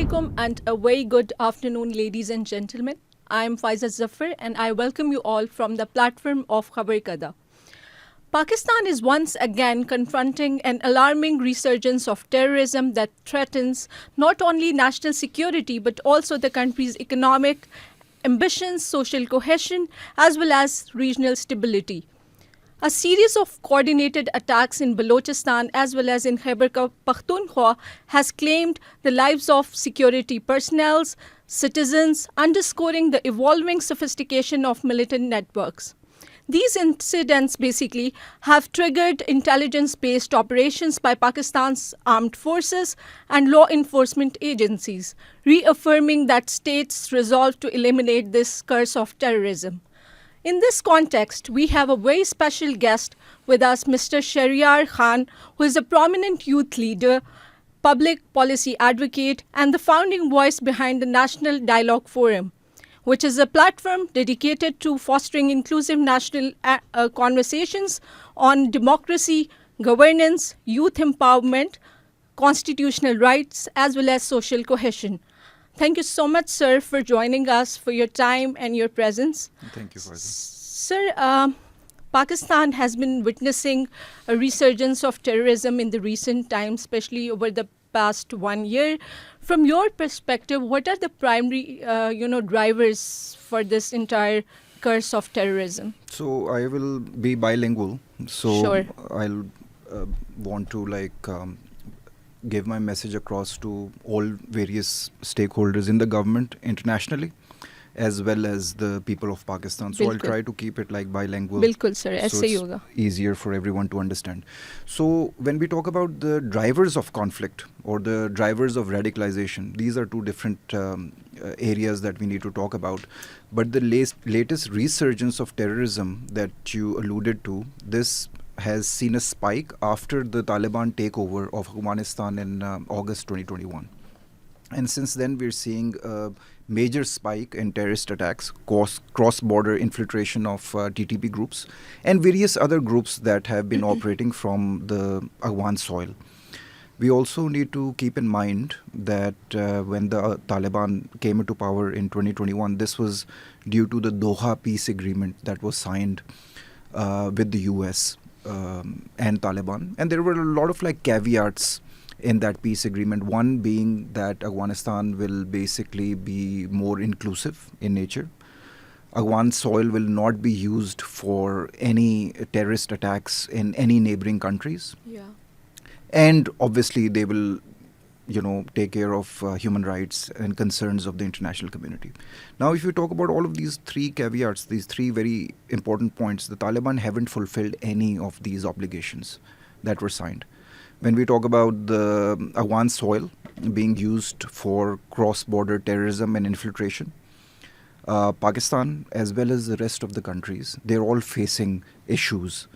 alaikum and a very good afternoon, ladies and gentlemen. I am Faiza Zafar and I welcome you all from the platform of Khabar Kada. Pakistan is once again confronting an alarming resurgence of terrorism that threatens not only national security but also the country's economic ambitions, social cohesion, as well as regional stability. A series of coordinated attacks in Balochistan as well as in Khyber Pakhtunkhwa has claimed the lives of security personnel, citizens, underscoring the evolving sophistication of militant networks. These incidents basically have triggered intelligence-based operations by Pakistan's armed forces and law enforcement agencies, reaffirming that states' resolve to eliminate this curse of terrorism. In this context, we have a very special guest with us, Mr. Shahryar Khan, who is a prominent youth leader, public policy advocate, and the founding voice behind the National Dialogue Forum, which is a platform dedicated to fostering inclusive national conversations on democracy, governance, youth empowerment, constitutional rights, as well as social cohesion. Thank you so much, sir, for joining us, for your time and your presence. Thank you, Farzan. Sir, Pakistan has been witnessing a resurgence of terrorism in the recent times, especially over the past 1 year. From your perspective, what are the primary, drivers for this entire curse of terrorism? So I will be bilingual. So Sure. I'll want to give my message across to all various stakeholders in the government internationally, as well as the people of Pakistan. So I'll Bilkul. try to keep it bilingual. Bilkul, sir. So ऐसे ही it's होगा. easier for everyone to understand. So when we talk about the drivers of conflict or the drivers of radicalization, these are two different areas that we need to talk about. But the latest resurgence of terrorism that you alluded to, this has seen a spike after the Taliban takeover of Afghanistan in August 2021. And since then, we're seeing a major spike in terrorist attacks, cross-border infiltration of TTP groups, and various other groups that have been operating from the Afghan soil. We also need to keep in mind that when the Taliban came into power in 2021, this was due to the Doha peace agreement that was signed with the US and Taliban. And there were a lot of caveats in that peace agreement. One being that Afghanistan will basically be more inclusive in nature. Afghan soil will not be used for any terrorist attacks in any neighboring countries. Yeah. And obviously they will, take care of human rights and concerns of the international community. Now, if you talk about all of these three caveats, these three very important points, the Taliban haven't fulfilled any of these obligations that were signed. When we talk about the Afghan soil being used for cross-border terrorism and infiltration, Pakistan, as well as the rest of the countries, they're all facing issues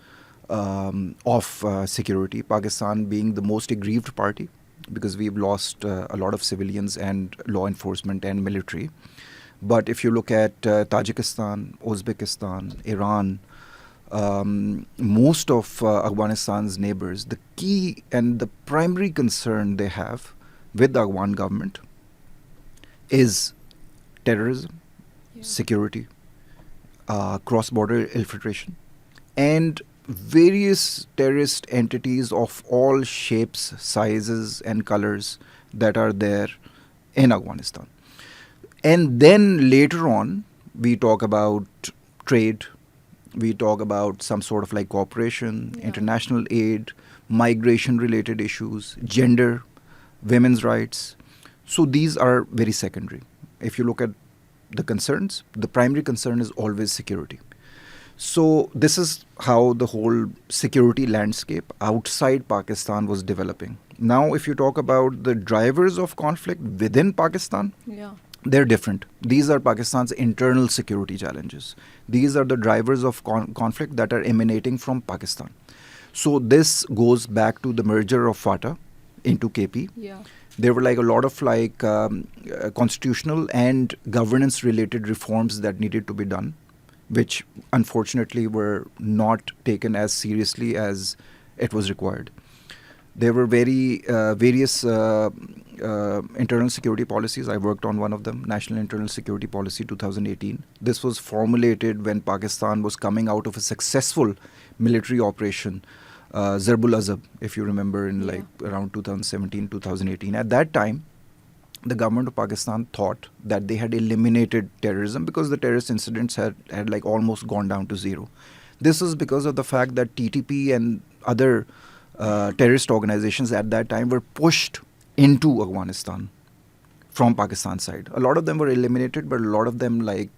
of security. Pakistan being the most aggrieved party, because we've lost a lot of civilians and law enforcement and military. But if you look at Tajikistan, Uzbekistan, Iran, most of Afghanistan's neighbors, the key and the primary concern they have with the Afghan government is terrorism, security, cross-border infiltration, and various terrorist entities of all shapes, sizes, and colors that are there in Afghanistan. And then later on, we talk about trade, we talk about some sort of cooperation, international aid, migration-related issues, gender, women's rights. So these are very secondary. If you look at the concerns, the primary concern is always security. So this is how the whole security landscape outside Pakistan was developing. Now, if you talk about the drivers of conflict within Pakistan, they're different. These are Pakistan's internal security challenges. These are the drivers of conflict that are emanating from Pakistan. So this goes back to the merger of FATA into KP. There were a lot of constitutional and governance related reforms that needed to be done, which unfortunately were not taken as seriously as it was required. There were various internal security policies. I worked on one of them, National Internal Security Policy 2018. This was formulated when Pakistan was coming out of a successful military operation, Zarbul Azab, if you remember, in like around 2017, 2018. At that time, the government of Pakistan thought that they had eliminated terrorism because the terrorist incidents had like almost gone down to zero. This is because of the fact that TTP and other terrorist organizations at that time were pushed into Afghanistan from Pakistan side. A lot of them were eliminated, but a lot of them like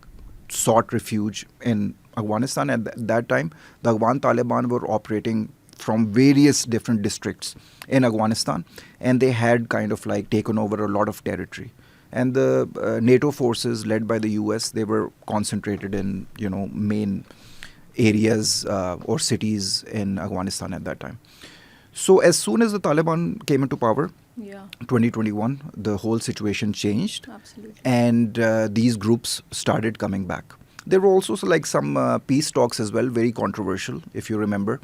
sought refuge in Afghanistan. At that time, the Afghan Taliban were operating from various different districts in Afghanistan, and they had kind of like taken over a lot of territory. And the NATO forces led by the US, they were concentrated in, you know, main areas or cities in Afghanistan at that time. So as soon as the Taliban came into power, 2021, the whole situation changed. Absolutely. And these groups started coming back. There were also like some peace talks as well, very controversial, if you remember.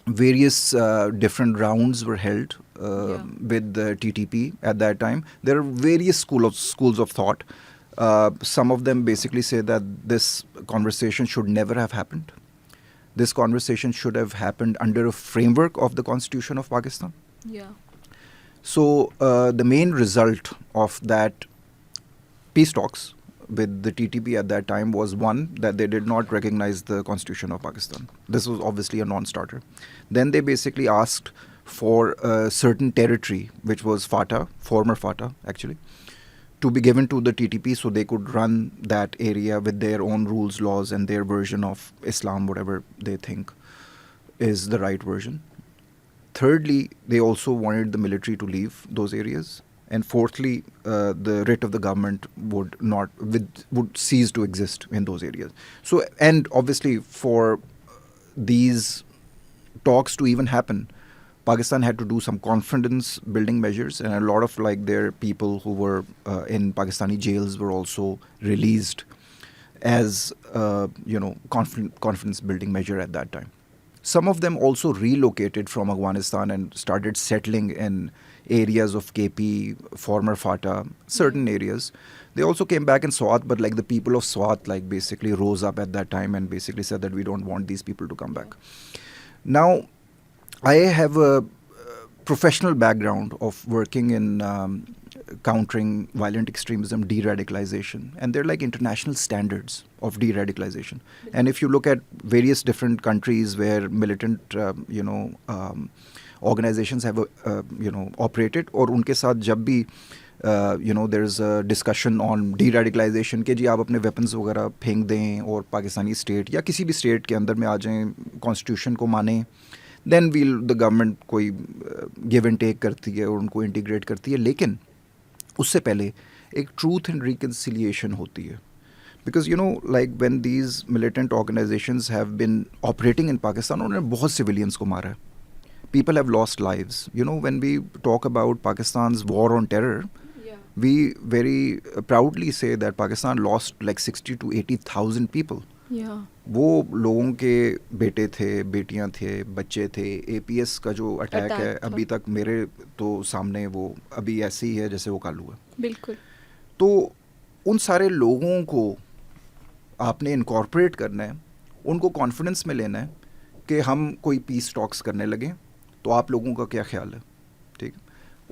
Various different rounds were held with the TTP at that time. There are various schools of thought. Some of them basically say that this conversation should never have happened. This conversation should have happened under a framework of the Constitution of Pakistan. Yeah. So the main result of that peace talks with the TTP at that time was, one, that they did not recognize the Constitution of Pakistan. This was obviously a non-starter. Then they basically asked for a certain territory, which was FATA, former FATA actually, to be given to the TTP so they could run that area with their own rules, laws, and their version of Islam, whatever they think is the right version. Thirdly, they also wanted the military to leave those areas. And fourthly, the writ of the government would cease to exist in those areas. So, and obviously for these talks to even happen, Pakistan had to do some confidence building measures, and a lot of like their people who were in Pakistani jails were also released as confidence building measure at that time. Some of them also relocated from Afghanistan and started settling in areas of KP, former FATA, certain areas. They also came back in Swat, but like the people of Swat like basically rose up at that time and basically said that we don't want these people to come back. Now, I have a professional background of working in countering violent extremism, de-radicalization, and they're like international standards of de-radicalization. And if you look at various different countries where militant, organizations have, operated, और उनके साथ जब भी, there's a discussion on de-radicalization कि जी आप अपने weapons वगैरह फेंक दें और पाकिस्तानी स्टेट या किसी भी स्टेट के अंदर में आ जाएं, कॉन्स्टिट्यूशन को मानें, then the government कोई give and take करती है और उनको integrate करती है. लेकिन उससे पहले एक truth and reconciliation होती है. Because, like when these militant organizations have been operating in Pakistan, उन्होंने बहुत civilians को मारा है. People have lost lives. When we talk about Pakistan's war on terror, we very proudly say that Pakistan lost like 60 to 80,000 people. Yeah. वो लोगों के बेटे थे, बेटियां थे, बच्चे थे. APS का जो अटैक है अभी तक मेरे तो सामने वो अभी ऐसे ही है जैसे वो कल हुआ. बिल्कुल. तो उन सारे लोगों को आपने इनकॉर्पोरेट करना है, उनको कॉन्फिडेंस में लेना है कि हम कोई पीस टॉक्स करने लगे, तो आप लोगों का क्या ख्याल है, ठीक.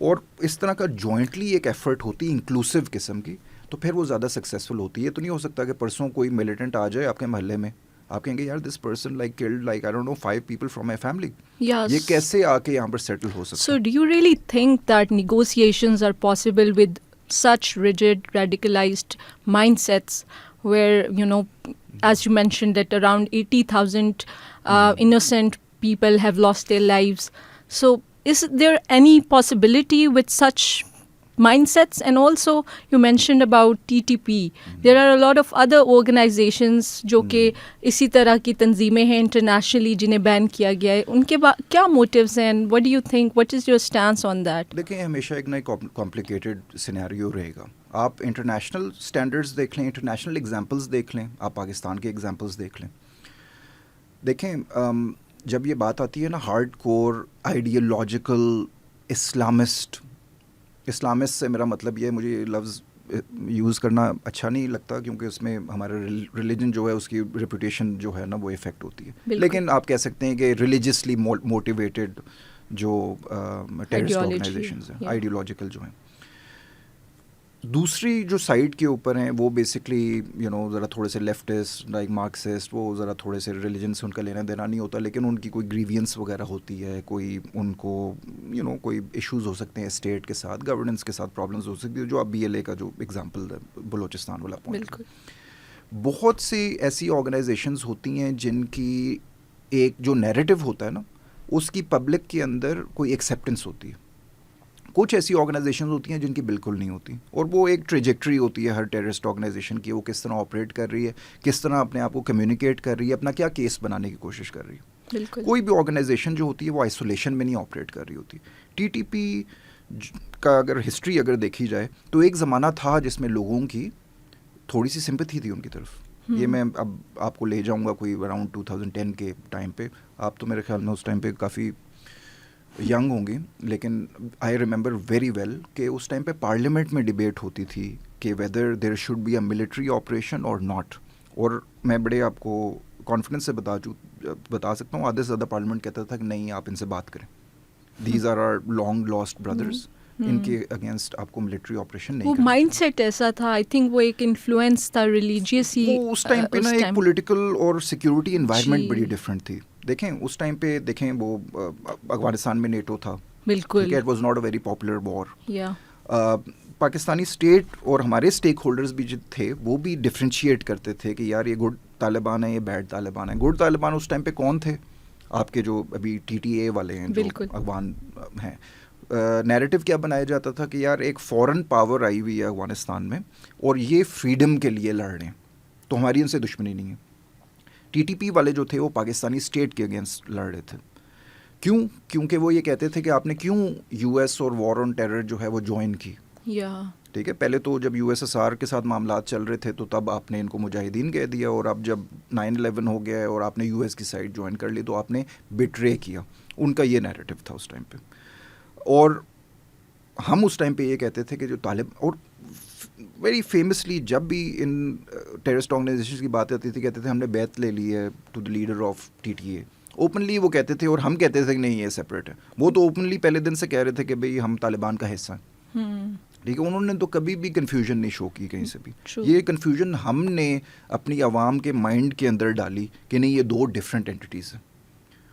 और इस तरह का जॉइंटली एक एफर्ट होती है इंक्लूसिव किस्म की, तो फिर वो ज़्यादा सक्सेसफुल होती है. तो नहीं हो सकता कि परसों कोई मिलिटेंट आ जाए आपके मोहल्ले में, आप कहेंगे यार this person like killed like I don't know 5 people from my family. ये कैसे आके यहाँ पर सेटल हो सकता है? So do you really think that negotiations are possible with such rigid, radicalized mindsets where, as you mentioned, that around 80,000 innocent people have lost their lives. So is there any possibility with such mindsets? And also you mentioned about TTP. There are a lot of other organizations जो कि इसी तरह की तंजीमें हैं internationally जिन्हें ban किया गया है. उनके क्या motives हैं and what do you think? What is your stance on that? देखिए, हमेशा एक नई कॉम्प्लिकेटेड सिनेरियो रहेगा. आप इंटरनेशनल स्टैंडर्ड्स देख लें, इंटरनेशनल एग्जांपल्स देख लें, आप पाकिस्तान के एग्जांपल्स देख लें. देखें, जब ये बात आती है ना हार्ड कोर आइडियोलॉजिकल इस्लामिस्ट से मेरा मतलब ये है, मुझे ये लफ्ज़ यूज़ करना अच्छा नहीं लगता क्योंकि उसमें हमारा रिलीजन जो है उसकी रेपुटेशन जो है ना वो इफ़ेक्ट होती है, लेकिन आप कह सकते हैं कि रिलीजियसली मोटिवेटेड जो टेररिस्ट ऑर्गेनाइजेशंस हैं, आइडियोलॉजिकल जो हैं। दूसरी जो साइड के ऊपर हैं वो बेसिकली ज़रा थोड़े से लेफ्टिस्ट लाइक मार्क्सिस्ट, वो ज़रा थोड़े से रिलीजन से उनका लेना देना नहीं होता, लेकिन उनकी कोई ग्रीवियंस वगैरह होती है, कोई उनको कोई इश्यूज़ हो सकते हैं स्टेट के साथ, गवर्नेंस के साथ प्रॉब्लम्स हो सकती है, जो आप BLA का जो एग्जांपल बलूचिस्तान वाला पॉइंट। बहुत सी ऐसी ऑर्गेनाइजेशंस होती हैं जिनकी एक जो नैरेटिव होता है ना उसकी पब्लिक के अंदर कोई एक्सेप्टेंस होती है। कुछ ऐसी ऑर्गेनाइजेशंस होती हैं जिनकी बिल्कुल नहीं होती, और वो एक ट्रेजेक्ट्री होती है हर टेररिस्ट ऑर्गेनाइजेशन की, वो किस तरह ऑपरेट कर रही है, किस तरह अपने आप को कम्युनिकेट कर रही है, अपना क्या केस बनाने की कोशिश कर रही है। बिल्कुल। कोई भी ऑर्गेनाइजेशन जो होती है वो आइसोलेशन में नहीं ऑपरेट कर रही होती। TTP का अगर हिस्ट्री अगर देखी जाए तो एक ज़माना था जिसमें लोगों की थोड़ी सी सिंपैथी थी उनकी तरफ। ये मैं अब आपको ले जाऊंगा कोई अराउंड 2010 के टाइम पे, आप तो मेरे ख्याल में उस टाइम पे काफ़ी यंग होंगी, लेकिन आई रिमेंबर वेरी वेल कि उस टाइम पे पार्लियामेंट में डिबेट होती थी कि whether there should be a military operation और नॉट। और मैं बड़े आपको कॉन्फिडेंस से बता सकता हूँ, आधे से ज़्यादा पार्लियामेंट कहता था कि नहीं, आप इनसे बात करें, these are are long lost brothers, इनके अगेंस्ट आपको मिलिट्री ऑपरेशन नहीं वो करना। माइंडसेट ऐसा था, आई थिंक वो एक इन्फ्लुएंस था रिलीजियस ही। वो उस टाइम पे ना एक पॉलिटिकल और सिक्योरिटी एनवायरनमेंट बड़ी जी। डिफरेंट थी। देखें उस टाइम पे देखें वो अफगानिस्तान में नेटो था, बिल्कुल, it was not a very popular war. या पाकिस्तानी स्टेट और हमारे स्टेक होल्डर्स भी जो थे वो भी डिफ्रेंशिएट करते थे कि यार ये गुड तालिबान है, ये बैड तालिबान है। गुड तालिबान उस टाइम पे कौन थे? आपके जो अभी TTA वाले हैं, जो अफगान हैं। नैरेटिव क्या बनाया जाता था कि यार एक फॉरेन पावर आई हुई है अफगानिस्तान में और ये फ्रीडम के लिए लड़ रहे हैं, तो हमारी इनसे दुश्मनी नहीं है। TTP वाले जो थे वो पाकिस्तानी स्टेट के अगेंस्ट लड़ रहे थे। क्यों? क्योंकि वो ये कहते थे कि आपने क्यों US और वॉर ऑन टेरर जो है वो ज्वाइन की। ठीक है, पहले तो जब USSR के साथ मामलात चल रहे थे तो तब आपने इनको मुजाहिदीन कह दिया, और अब जब 9/11 हो गया है और आपने US की साइड ज्वाइन कर ली तो आपने बिट्रे किया। उनका ये नैरेटिव था उस टाइम पे। और हम उस टाइम पे ये कहते थे कि जो और वेरी फेमसली जब भी इन टेररिस्ट ऑर्गेनाइजेशन की बात आती थी कहते थे हमने बैत ले ली है to the leader of TTA। Openly वो कहते थे, और हम कहते थे कि नहीं ये सेपरेट है। वो तो ओपनली पहले दिन से कह रहे थे कि भाई हम तालिबान का हिस्सा हैं। ठीक है, उन्होंने तो कभी भी कन्फ्यूजन नहीं शो की कहीं से भी। ये कन्फ्यूजन हमने अपनी आवाम के माइंड के अंदर डाली कि नहीं ये दो डिफरेंट एंटिटीज़ हैं,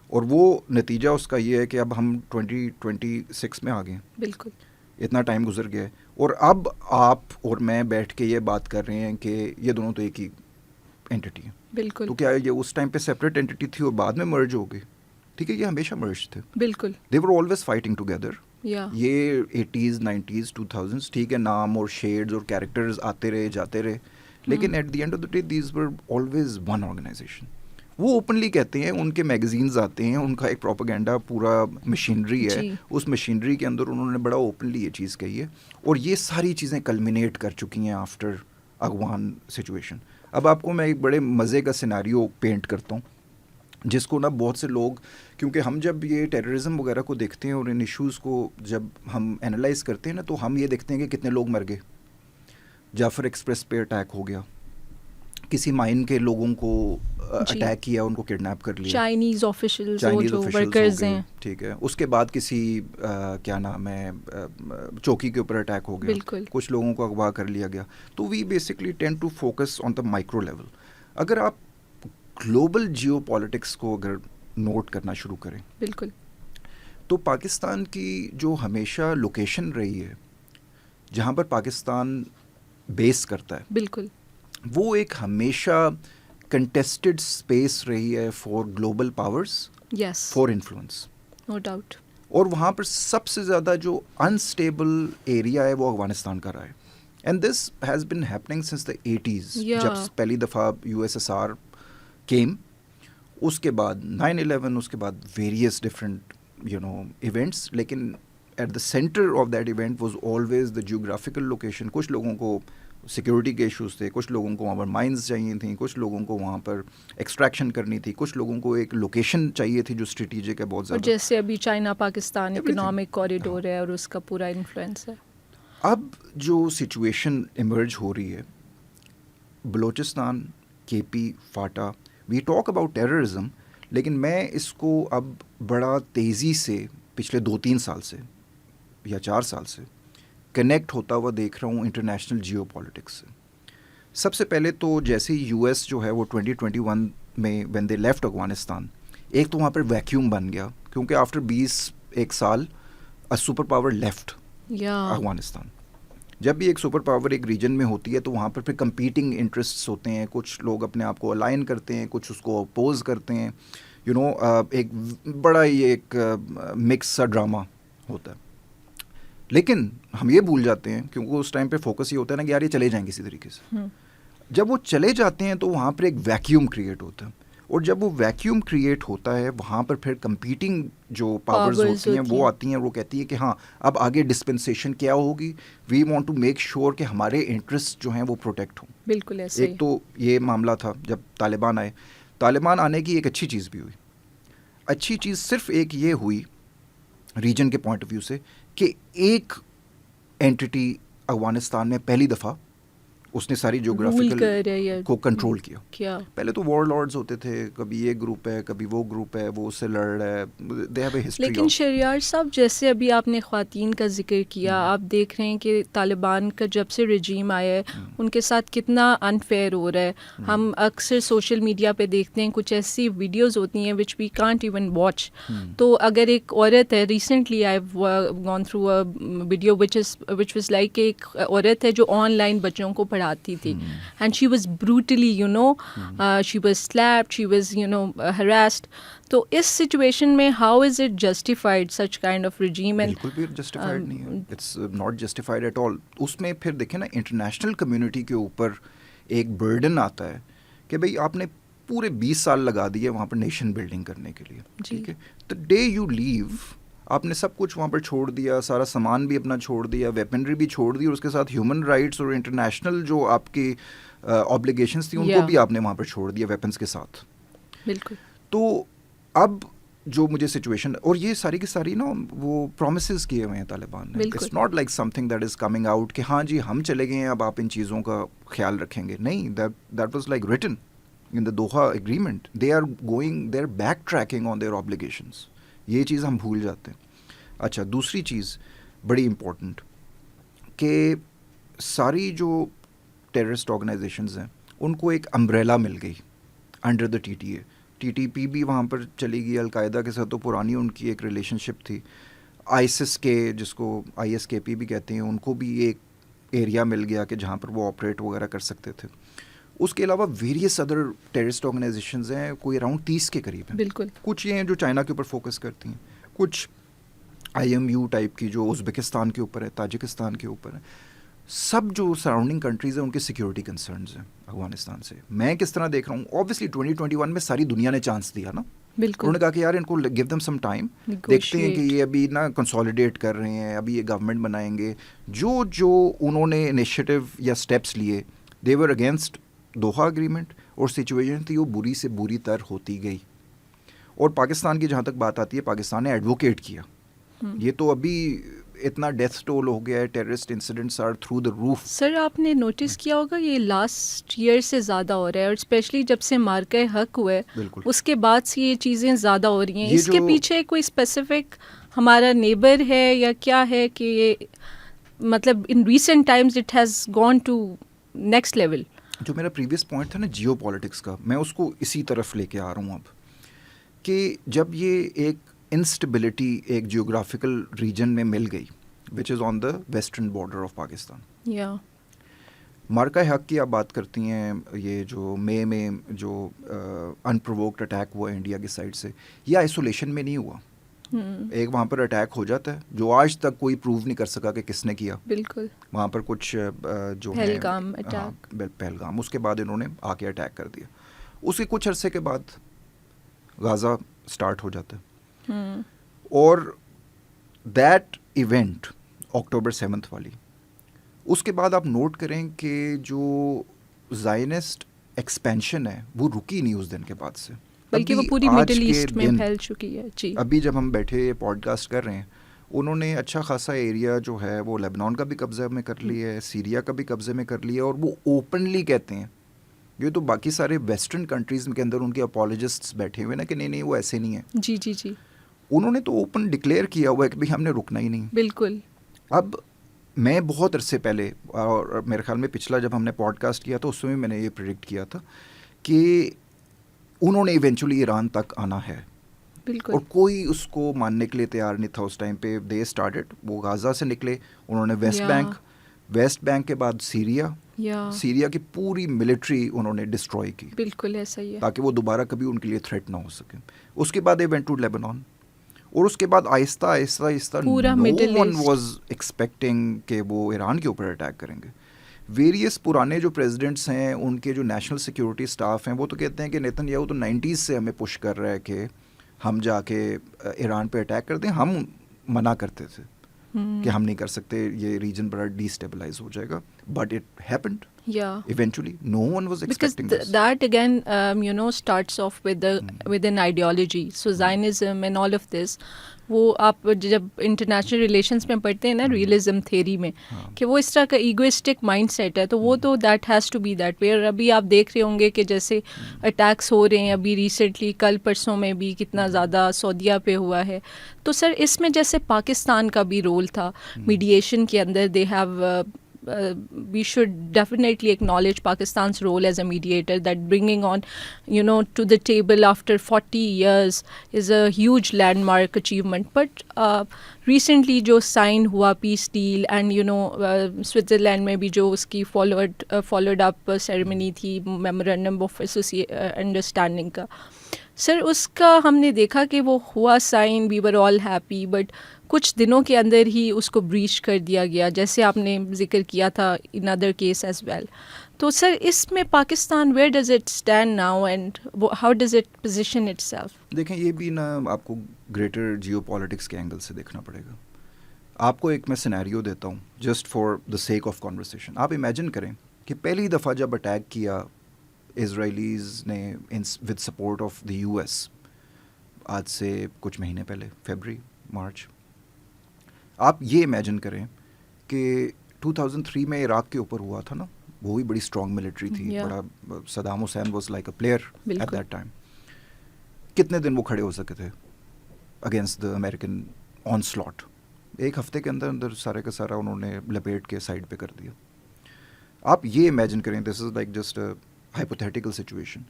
और वो नतीजा उसका ये है कि अब हम 2026 में आ गए। बिल्कुल, इतना टाइम गुजर गया है और अब आप और मैं बैठ के ये बात कर रहे हैं कि ये दोनों तो एक ही एंटिटी है। बिल्कुल। तो क्या ये उस टाइम पे सेपरेट एंटिटी थी और बाद में मर्ज हो गई? ठीक है, ये हमेशा मर्ज थे। बिल्कुल, दे वर ऑलवेज फाइटिंग टुगेदर। या ये 80s 90s 2000s, ठीक है, नाम और शेड्स और कैरेक्टर्स आते रहे जाते रहे, लेकिन at the end of the day these were always one organisation. वो ओपनली कहते हैं, उनके मैगजीन्स आते हैं, उनका एक प्रोपेगेंडा पूरा मशीनरी है, उस मशीनरी के अंदर उन्होंने बड़ा ओपनली ये चीज़ कही है, और ये सारी चीज़ें कल्मिनेट कर चुकी हैं आफ्टर अफगान सिचुएशन। अब आपको मैं एक बड़े मज़े का सिनारियो पेंट करता हूँ जिसको ना बहुत से लोग, क्योंकि हम जब ये टेररिज्म वगैरह को देखते हैं और इन इश्यूज़ को जब हम एनालाइज करते हैं ना, तो हम ये देखते हैं कि कितने लोग मर गए। जाफर एक्सप्रेस पे अटैक हो गया, किसी माइन के लोगों को अटैक किया, उनको किडनैप कर लिया, चाइनीज़ ऑफिशियल्स जो वर्कर्स हैं, ठीक है। उसके बाद किसी क्या नाम है चौकी के ऊपर अटैक हो गया, कुछ लोगों को अगवा कर लिया गया। तो we basically tend to focus on the micro level. अगर आप ग्लोबल जियोपॉलिटिक्स को अगर नोट करना शुरू करें, बिल्कुल, तो पाकिस्तान की जो हमेशा लोकेशन रही है जहाँ पर पाकिस्तान बेस करता है, बिल्कुल, वो एक हमेशा कंटेस्टेड स्पेस रही है for global powers, for influence, no doubt. और वहाँ पर सबसे ज़्यादा जो अनस्टेबल एरिया है वो अफगानिस्तान का रहा है। And this has been happening since the 80s, जब पहली दफ़ा USSR केम, उसके बाद 9/11, उसके बाद वेरियस डिफरेंट इवेंट्स, लेकिन at the centre of that event was always the geographical location. कुछ लोगों को सिक्योरिटी के इश्यूज थे, कुछ लोगों को वहाँ पर माइंस चाहिए थी, कुछ लोगों को वहाँ पर एक्सट्रैक्शन करनी थी, कुछ लोगों को एक लोकेशन चाहिए थी जो स्ट्रेटेजिक है बहुत और ज़्यादा. जैसे अभी China Pakistan Everything. Economic corridor है और उसका पूरा इन्फ्लुएंस है. अब जो सिचुएशन इमर्ज हो रही है, Balochistan, KP, FATA, we talk about terrorism, लेकिन मैं इसको अब बड़ा तेज़ी से पिछले 2-3 साल से या 4 साल से कनेक्ट होता हुआ देख रहा हूँ इंटरनेशनल जियो पॉलिटिक्स से. सबसे पहले तो जैसे ही यूएस जो है वो 2021 में व्हेन दे लेफ्ट अफगानिस्तान, एक तो वहाँ पर वैक्यूम बन गया क्योंकि आफ्टर 21 साल a super power left Afghanistan. जब भी एक सुपर पावर एक रीजन में होती है तो वहाँ पर फिर कंपीटिंग इंटरेस्ट्स होते हैं, कुछ लोग अपने आप को अलाइन करते हैं, कुछ उसको अपोज करते हैं, यू नो, एक बड़ा ही एक मिक्स सा ड्रामा होता है. लेकिन हम ये भूल जाते हैं क्योंकि उस टाइम पे फोकस ये होता है ना कि यार ये चले जाएंगे किसी तरीके से. जब वो चले जाते हैं तो वहाँ पर एक वैक्यूम क्रिएट होता है, और जब वो वैक्यूम क्रिएट होता है वहाँ पर फिर कंपीटिंग जो पावर्स होती हैं वो आती हैं, वो कहती है कि हाँ अब आगे डिस्पेंसेशन क्या होगी, we want to make sure कि हमारे इंटरेस्ट जो हैं वो प्रोटेक्ट हों. बिल्कुल ऐसे. एक तो ये मामला था जब तालिबान आए. तालिबान आने की एक अच्छी चीज़ भी हुई. अच्छी चीज़ सिर्फ एक ये हुई रीजन के पॉइंट ऑफ व्यू से कि एक एंटिटी अफगानिस्तान में पहली दफ़ा उसने सारी ज्योग्राफिकल को कंट्रोल किया. क्या पहले तो वॉरलॉर्ड्स होते थे, कभी ये ग्रुप है कभी वो ग्रुप है, वो उससे लड़ रहा है, दे हैव अ हिस्ट्री. लेकिन शहरियार साहब, जैसे अभी आपने ख्वातीन का जिक्र किया, आप देख रहे हैं कि तालिबान का जब से रजीम आया है उनके साथ कितना अनफेयर हो रहा है. हम अक्सर सोशल मीडिया पे देखते हैं कुछ ऐसी वीडियोस होती हैं which we can't even watch. तो अगर एक औरत है, recently I have gone through a video which was like, एक औरत है जो ऑनलाइन बच्चों को पढ़ाती थी, and she was brutally, you know, she was slapped, she was, you know, harassed. तो इस सिचुएशन में how is it justified such kind of regime? बिल्कुल भी जस्टिफाइड नहीं है. It's not justified at all. उसमें फिर देखें ना, इंटरनेशनल कम्युनिटी के ऊपर एक बर्डन आता है कि भाई आपने पूरे 20 साल लगा दिए वहाँ पर नेशन बिल्डिंग करने के लिए, ठीक है. द डे यू लीव आपने सब कुछ वहाँ पर छोड़ दिया, सारा सामान भी अपना छोड़ दिया, वेपनरी भी छोड़ दी, और उसके साथ ह्यूमन राइट्स और इंटरनेशनल जो आपकी ऑब्लिगेशंस थी उनको भी आपने वहाँ पर छोड़ दिया वेपन्स के साथ. बिल्कुल. तो अब जो मुझे सिचुएशन, और ये सारी की सारी ना वो प्रोमिसेस किए हुए हैं तालिबान ने. It's not like something that is coming out कि हाँ जी हम चले गए हैं अब आप इन चीज़ों का ख्याल रखेंगे. नहीं, that was like written in the Doha agreement. They are back tracking on their obligations. ये चीज़ हम भूल जाते हैं. अच्छा, दूसरी चीज़ बड़ी इम्पोर्टेंट कि सारी जो टेररिस्ट ऑर्गेनाइजेशंस हैं उनको एक अम्ब्रेला मिल गई अंडर द टीटीए. टीटीपी भी वहाँ पर चली गई. अलकायदा के साथ तो पुरानी उनकी एक रिलेशनशिप थी. आईसिस के, जिसको ISKP भी कहते हैं, उनको भी एक एरिया मिल गया कि जहाँ पर वो ऑपरेट वगैरह कर सकते थे. उसके अलावा वेरियस अदर टेररिस्ट ऑर्गेनाइजेशंस हैं, कोई अराउंड 30 के करीब हैं. बिल्कुल. कुछ ये हैं जो चाइना के ऊपर फोकस करती हैं, कुछ IMU टाइप की जो उज़्बेकिस्तान के ऊपर है, ताजिकिस्तान के ऊपर है. सब जो सराउंडिंग कंट्रीज़ हैं उनके सिक्योरिटी कंसर्न्स हैं अफगानिस्तान से. मैं किस तरह देख रहा हूँ, ऑब्वियसली 2021 में सारी दुनिया ने चांस दिया ना. बिल्कुल. उन्होंने कहा कि यार इनको गिव देम सम टाइम, देखते हैं कि ये अभी ना कंसोलिडेट कर रहे हैं, अभी ये गवर्नमेंट बनाएंगे. जो उन्होंने इनिशिएटिव या स्टेप्स लिए, दे वर अगेंस्ट दोहा एग्रीमेंट, और सिचुएशन थी वो बुरी से बुरी तर होती गई. और पाकिस्तान की जहाँ तक बात आती है, पाकिस्तान ने एडवोकेट किया. ये तो अभी इतना डेथ टोल हो गया है, terrorist incidents are through the roof. Sir, आपने नोटिस किया होगा ये लास्ट ईयर से ज़्यादा हो रहा है, और स्पेशली जब से मार्का हक हुए उसके बाद से ये चीज़ें ज़्यादा हो रही हैं. इसके पीछे कोई स्पेसिफिक हमारा नेबर है या क्या है कि ये, मतलब in recent times it has gone to next level? जो मेरा प्रीवियस पॉइंट था ना जियो पॉलिटिक्स का, मैं उसको इसी तरफ लेके आ रहा हूँ अब, कि जब ये एक इंस्टेबिलिटी एक जियोग्राफिकल रीजन में मिल गई which is on the western border of Pakistan. Marka Haq की आप बात करती हैं, ये जो मई में जो अनप्रोवोक्ड अटैक हुआ इंडिया की साइड से, ये आइसोलेशन में नहीं हुआ. एक वहाँ पर अटैक हो जाता है जो आज तक कोई प्रूव नहीं कर सका कि किसने किया. बिल्कुल. वहाँ पर कुछ जो पहलगाम अटैक, पहलगाम, उसके बाद इन्होंने आके अटैक कर दिया. उसके कुछ अरसे के बाद गाज़ा स्टार्ट हो जाता है. और दैट इवेंट अक्टूबर 7 वाली, उसके बाद आप नोट करें कि जो ज़ायनिस्ट एक्सपेंशन है वो रुकी नहीं उस दिन के बाद से, बल्कि वो अभी पूरी आज मिडिल के ईस्ट में दिन, फैल चुकी है जी। अभी जब हम बैठे पॉडकास्ट कर रहे हैं, उन्होंने अच्छा खासा एरिया जो है वो लेबनान का भी कब्जे में कर लिया है, सीरिया का भी कब्जे में कर लिया है, और वो ओपनली कहते हैं, ये तो बाकी सारे वेस्टर्न कंट्रीज़ के अंदर उनके अपोलॉजिस्ट्स बैठे हुए ना कि नहीं नहीं वो ऐसे नहीं है, जी जी जी, उन्होंने तो ओपन डिक्लेयर किया हुआ है कि भाई हमने रुकना ही नहीं। बिल्कुल। अब मैं बहुत अरसे पहले, और मेरे ख्याल में पिछला जब हमने पॉडकास्ट किया था उसमें मैंने ये प्रेडिक्ट किया था कि उन्होंने इवेंचुअली ईरान तक आना है, बिल्कुल। और कोई उसको मानने के लिए तैयार नहीं था उस टाइम पे। दे स्टार्टेड, वो गाज़ा से निकले, उन्होंने वेस्ट बैंक के बाद सीरिया की पूरी मिलिट्री उन्होंने डिस्ट्रॉय की, बिल्कुल ऐसा ही है, ताकि वो दोबारा कभी उनके लिए थ्रेट ना हो सके। उसके बाद दे वेंट टू लेबनान, और उसके बाद आहिस्ता आहिस्ता पूरा no middle one east. Was expecting कि वो ईरान के ऊपर अटैक करेंगे। वेरियस पुराने जो प्रेसिडेंट्स हैं, उनके जो नेशनल सिक्योरिटी स्टाफ हैं, वो तो कहते हैं कि नेतन्याहू तो 90s से हमें पुश कर रहा है कि हम जाके ईरान पे अटैक कर दें। हम मना करते थे कि हम नहीं कर सकते, ये रीजन बड़ा डिस्टेबलाइज हो जाएगा, but it happened eventually. No one was because expecting this. that again starts off with an ideology. So Zionism and all of this, वो आप जब इंटरनेशनल रिलेशंस में पढ़ते हैं ना, रियलिज्म थ्योरी में, कि वो इस तरह का ईगोइस्टिक माइंडसेट है, तो वो तो that has to be that way. और अभी आप देख रहे होंगे कि जैसे अटैक्स हो रहे हैं, अभी रिसेंटली कल परसों में भी कितना ज़्यादा सऊदीया पे हुआ है। तो सर इसमें जैसे पाकिस्तान का भी रोल था मीडिएशन के अंदर, they have we should definitely acknowledge Pakistan's role as a mediator, that bringing on, to the table after 40 years is a huge landmark achievement. But recently jo sign hua peace deal, and Switzerland में भी जो उसकी followed up ceremony थी memorandum of understanding का, sir उसका हमने देखा कि वो हुआ sign, we were all happy, but कुछ दिनों के अंदर ही उसको ब्रीच कर दिया गया, जैसे आपने जिक्र किया था in other case as well. तो सर इसमें Pakistan where does it stand now and how does it position itself? देखें, ये भी ना आपको ग्रेटर जियोपॉलिटिक्स के एंगल से देखना पड़ेगा। आपको एक मैं सिनेरियो देता हूँ just for the sake of conversation. आप इमेजिन करें कि पहली दफ़ा जब अटैक किया इजराइलीज़ ने with support of the US, आज से कुछ महीने पहले, फरवरी मार्च, आप ये इमेजिन करें कि 2003 में इराक के ऊपर हुआ था ना, वो भी बड़ी स्ट्रॉन्ग मिलिट्री थी, बड़ा Saddam Hussain was like a player at that time. कितने दिन वो खड़े हो सके थे अगेंस्ट द अमेरिकन ऑनस्लॉट? एक हफ्ते के अंदर अंदर सारे का सारा उन्होंने लपेट के साइड पे कर दिया। आप ये इमेजिन करें, this is like just a hypothetical situation,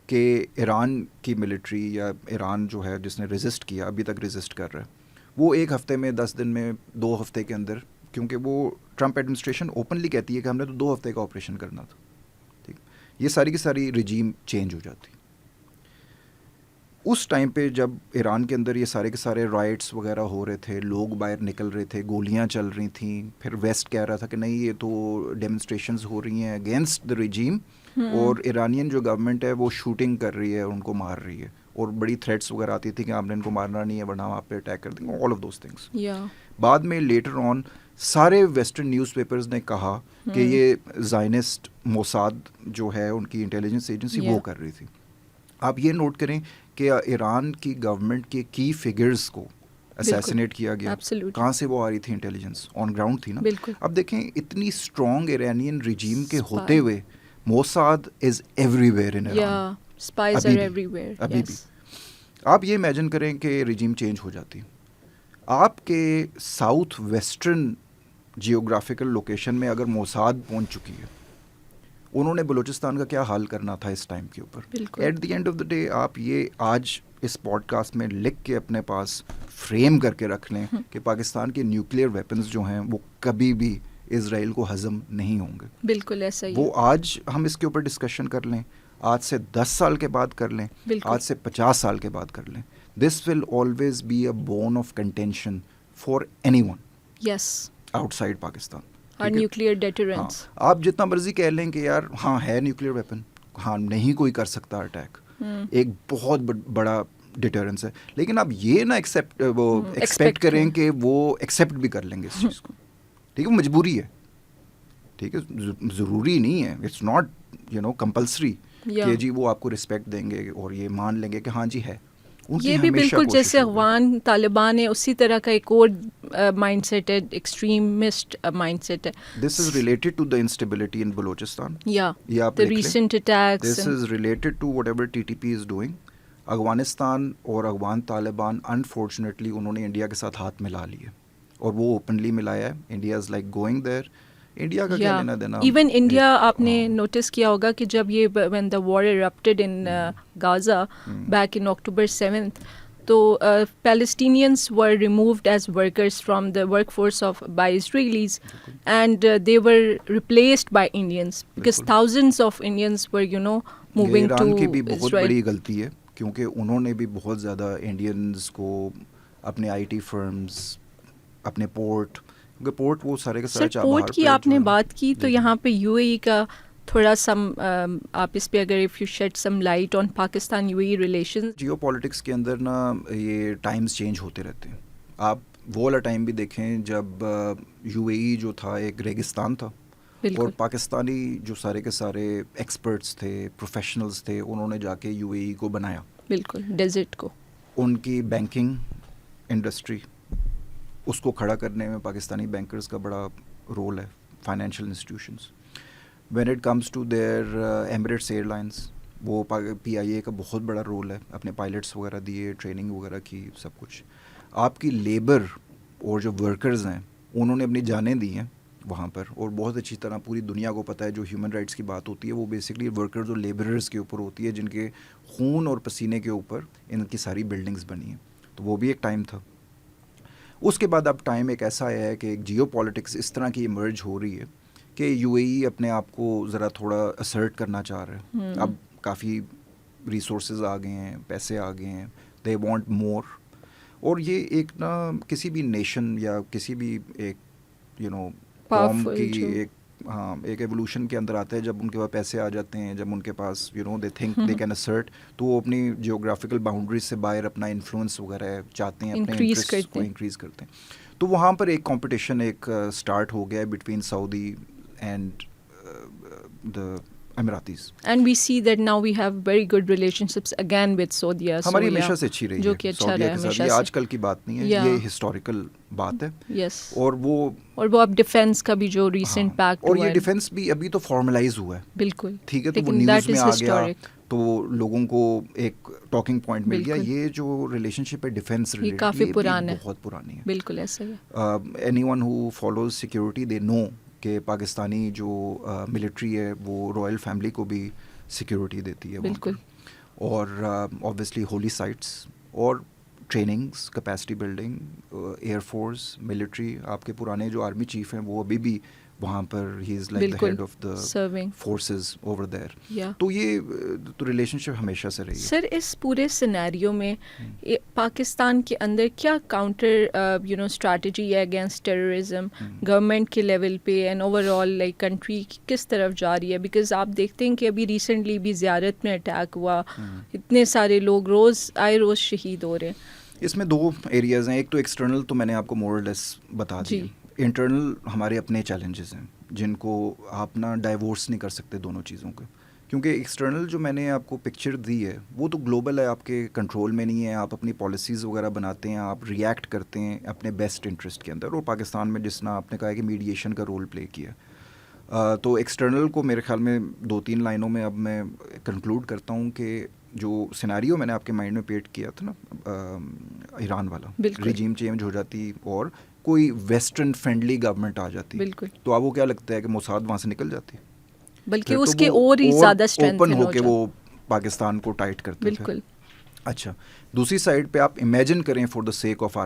कि ईरान की मिलिट्री या ईरान जो है जिसने रेजिस्ट किया, अभी तक रेजिस्ट कर रहा है, वो एक हफ्ते में, 10 दिन में, 2 हफ्ते के अंदर, क्योंकि वो ट्रंप एडमिनिस्ट्रेशन ओपनली कहती है कि हमने तो 2 हफ्ते का ऑपरेशन करना था, ठीक, ये सारी की सारी रिजीम चेंज हो जाती। उस टाइम पे जब ईरान के अंदर ये सारे के सारे राइट्स वगैरह हो रहे थे, लोग बाहर निकल रहे थे, गोलियां चल रही थी, फिर वेस्ट कह रहा था कि नहीं ये तो डेमोन्स्ट्रेशंस हो रही हैं अगेंस्ट द रिजीम, और ईरानियन जो गवर्नमेंट है वो शूटिंग कर रही है, उनको मार रही है, और बड़ी थ्रेट्स वगैरह आती थी कि आपने इनको मारना नहीं है वरना हम आप पे अटैक कर देंगे, ऑल ऑफ दोज थिंग्स। बाद में लेटर ऑन सारे वेस्टर्न न्यूज़पेपर्स ने कहा कि ये ज़ायनिस्ट मोसाद जो है उनकी इंटेलिजेंस एजेंसी वो कर रही थी। आप ये नोट करें कि ईरान की गवर्नमेंट के की फिगर्स को असैसिनेट किया गया, कहाँ से वो आ रही थी? इंटेलिजेंस ऑन ग्राउंड थी ना। अब देखें, इतनी स्ट्रॉन्ग ईरानियन रिजीम के होते हुए Mossad is everywhere in Iran, spies are everywhere, अभी भी। आप ये इमेजिन करें कि रिजीम चेंज हो जाती, आपके साउथ वेस्टर्न जियोग्राफिकल लोकेशन में अगर मोसाद पहुंच चुकी है, उन्होंने बलूचिस्तान का क्या हाल करना था इस टाइम के ऊपर? Eight the end of the day आप ये आज इस पॉडकास्ट में लिख के अपने पास फ्रेम करके रख लें कि पाकिस्तान के न्यूक्लियर वेपन्स जो हैं वो कभी भी इजराइल को हजम नहीं होंगे। बिल्कुल ऐसा ही। वो आज हम इसके ऊपर डिस्कशन कर लें, आज से 10 साल के बाद कर लें, आज से 50 साल के बाद कर लें, this will always be a bone of contention for anyone outside Pakistan. Nuclear deterrence, आप जितना मर्जी कह लें कि यार हाँ है न्यूक्लियर वेपन, हाँ नहीं कोई कर सकता अटैक, एक बहुत बड़ा डिटरेंस है, लेकिन आप ये ना एक्सपेक्ट expect करें कि वो एक्सेप्ट भी कर लेंगे इस चीज़ को। ठीक है, मजबूरी है, ठीक है, ज़रूरी नहीं है, इट्स नॉट कंपल्सरी कि जी वो आपको रिस्पेक्ट देंगे और ये मान लेंगे कि हाँ जी है। उनकी ये भी हमेशा बिल्कुल कोशिश जैसे होगी। अफगान तालिबान है उसी तरह का एक और माइंडसेट है, एक्सट्रीमिस्ट माइंडसेट है। This is related to the instability in Balochistan. या ये आप द लिख लें। Recent attacks this is related to whatever TTP is doing. Afghanistan और अफगान तालिबान अनफॉर्चुनेटली उन्होंने इंडिया के साथ हाथ मिला लिए और वो ओपनली मिलाया है। India is like going there. India का क्या लेना देना। इवन इंडिया आपने नोटिस किया होगा कि जब ये when the war erupted in Gaza back in October 7th, तो Palestinians were removed as workers from the workforce of by Israelis, and they were replaced by Indians because thousands of Indians were moving to Iran की भी बहुत Israel. बड़ी गलती है क्योंकि उन्होंने भी बहुत ज़्यादा इंडियंस को अपने आईटी फर्म्स, अपने पोर्ट, क्योंकि पोर्ट वो सारे के सारे सर पोर्ट की आपने बात की तो यहाँ पे यूएई का थोड़ा सम आप इस पे अगर if you shed some light on Pakistan UAE relations. Geopolitics के अंदर ना ये टाइम्स चेंज होते रहते हैं। आप वो वाला टाइम भी देखें जब यूएई जो था एक रेगिस्तान था और पाकिस्तानी जो सारे के सारे एक्सपर्ट्स थे, प्रोफेशनल्स थे, उन्होंने जाके यूएई को बनाया, बिल्कुल डेजर्ट को। उनकी बैंकिंग इंडस्ट्री उसको खड़ा करने में पाकिस्तानी बैंकर्स का बड़ा रोल है, financial institutions. When it comes to their Emirates airlines, वो पीआईए का बहुत बड़ा रोल है, अपने पायलट्स वगैरह दिए, ट्रेनिंग वगैरह की, सब कुछ। आपकी लेबर और जो वर्कर्स हैं उन्होंने अपनी जानें दी हैं वहाँ पर, और बहुत अच्छी तरह पूरी दुनिया को पता है जो ह्यूमन राइट्स की बात होती है वो बेसिकली वर्कर्स और लेबरर्स के ऊपर होती है, जिनके खून और पसीने के ऊपर इनकी सारी बिल्डिंग्स बनी हैं। तो वो भी एक टाइम था। उसके बाद अब टाइम एक ऐसा आया है कि एक जियो पॉलिटिक्स इस तरह की इमर्ज हो रही है कि यूएई अपने आप को ज़रा थोड़ा असर्ट करना चाह रहा है। अब काफ़ी रिसोर्सेज आ गए हैं, पैसे आ गए हैं, दे वांट मोर। और ये एक ना किसी भी नेशन या किसी भी एक कॉम की एक एवोल्यूशन के अंदर आता है जब उनके पास पैसे आ जाते हैं, जब उनके पास they think they can assert, तो वो अपनी जियोग्राफिकल बाउंड्रीज से बाहर अपना इन्फ्लुएंस वगैरह चाहते हैं, अपने इंटरेस्ट को इंक्रीज करते हैं। तो वहाँ पर एक कंपटीशन एक स्टार्ट हो गया है between Saudi and the Emiratis. And we see that now we have very good relationships again with Saudi Arabia. हमारी हमेशा से अच्छी रही जो है कि अच्छा रहा है हमेशा ये से। आजकल की बात नहीं है, ये हिस्टोरिकल बात है। Yes. और वो अब डिफेंस का भी जो रिसेंट पैक्ट और ये डिफेंस भी अभी तो फॉर्मलाइज हुआ है, बिल्कुल, ठीक है, तो वो न्यूज़ में आ गया तो लोगों को एक टॉकिंग पॉइंट मिल गया। ये जो रिलेशनशिप है डिफेंस रिलेटेड, काफी पुराना है, बहुत पुरानी है, बिल्कुल ऐसा है। Anyone who follows security they know कि पाकिस्तानी जो मिलिट्री है वो रॉयल फैमिली को भी सिक्योरिटी देती है, बिल्कुल। और ऑब्वियसली होली साइट्स और trainings, capacity building, air force, military. आपके पुराने जो आर्मी चीफ हैं वो अभी भी वहाँ पर ही is like the head of the forces over there. तो ये तो रिलेशनशिप हमेशा से रही है। सर इस पूरे सिनेरियो में पाकिस्तान के अंदर क्या काउंटर स्ट्रैटेजी है अगेंस्ट टेररिज्म गवर्नमेंट के लेवल पे एंड ओवरऑल लाइक कंट्री किस तरफ जा रही है? बिकॉज आप देखते हैं कि अभी रिसेंटली भी ज़ियारत में अटैक हुआ, इतने सारे लोग रोज़ शहीद हो रहे हैं। इसमें दो एरियाज़ हैं, एक तो एक्सटर्नल तो मैंने आपको मोर लेस बता दिया, इंटरनल हमारे अपने चैलेंजेस हैं जिनको आप ना डाइवोर्स नहीं कर सकते दोनों चीज़ों को, क्योंकि एक्सटर्नल जो मैंने आपको पिक्चर दी है वो तो ग्लोबल है, आपके कंट्रोल में नहीं है, आप अपनी पॉलिसीज़ वगैरह बनाते हैं, आप रिएक्ट करते हैं अपने बेस्ट इंटरेस्ट के अंदर। और पाकिस्तान में जिस ना आपने कहा कि मीडिएशन का रोल प्ले किया, तो एक्सटर्नल को मेरे ख्याल में 2-3 लाइनों में अब मैं कंक्लूड करता हूँ कि जो सिनेरियो मैंने आपके माइंड में पेट किया था ना, ईरान वाला, रिजीम चेंज हो जाती और कोई वेस्टर्न फ्रेंडली गवर्नमेंट आ जाती, तो आपको क्या लगता है कि मोसाद वहाँ से निकल जाती? बल्कि उसके और ही ज़्यादा ओपन होके वो पाकिस्तान को टाइट करते। बिल्कुल। अच्छा, दूसरी साइड पे आप इमेजिन करें for the sake of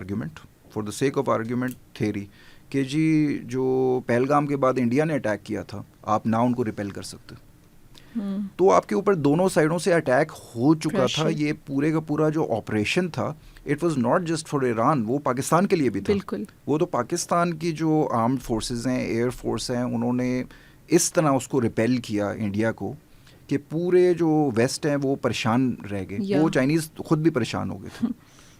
argument theory कि जी जो पहलगाम के बाद इंडिया ने अटैक किया था, आप ना उनको रिपेल कर सकते, तो आपके ऊपर दोनों साइडों से अटैक हो चुका था। ये पूरे का पूरा जो ऑपरेशन था, it was not just for Iran, वो पाकिस्तान के लिए भी था। वो तो पाकिस्तान की जो आर्म्ड फोर्सेस हैं, एयर फोर्स हैं, उन्होंने इस तरह उसको रिपेल किया इंडिया को कि पूरे जो वेस्ट हैं वो परेशान रह गए, Yeah. वो चाइनीज़ खुद भी परेशान हो गए थे।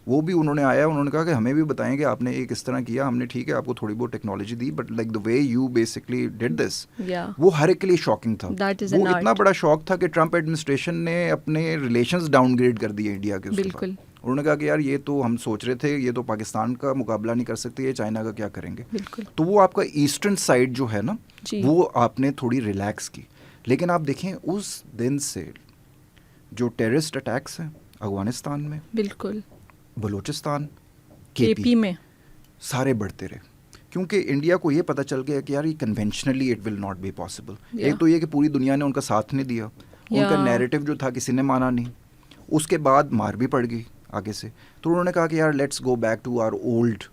वो भी उन्होंने आया, उन्होंने कहा कि हमें भी बताएं कि आपने ये किस तरह किया, हमने ठीक है आपको थोड़ी बहुत technology the, but like the way you basically did this, Yeah. वो हर एक के लिए शॉकिंग था। That is वो an इतना art. बड़ा शॉक था कि ट्रम्प एडमिनिस्ट्रेशन ने अपने रिलेशंस डाउनग्रेड कर दिए इंडिया के उसके बिल्कुल। बाद। उन्होंने कहा कि यार ये तो हम सोच रहे थे, ये तो पाकिस्तान का मुकाबला नहीं कर सकते, ये चाइना का क्या करेंगे। बिल्कुल तो वो आपका ईस्टर्न साइड जो है ना, जी। वो आपने थोड़ी रिलैक्स की। लेकिन आप देखें उस दिन से जो टेररिस्ट अटैक्स हैं अफगानिस्तान में, बिल्कुल बलूचिस्तान, केपी में सारे बढ़ते रहे, क्योंकि इंडिया को ये पता चल गया कि यार ये conventionally it will not be possible. Yeah. एक तो ये कि पूरी दुनिया ने उनका साथ नहीं दिया, उनका Yeah. नैरेटिव जो था किसी ने माना नहीं, उसके बाद मार भी पड़ गई आगे से। तो उन्होंने कहा कि यार let's go back to our old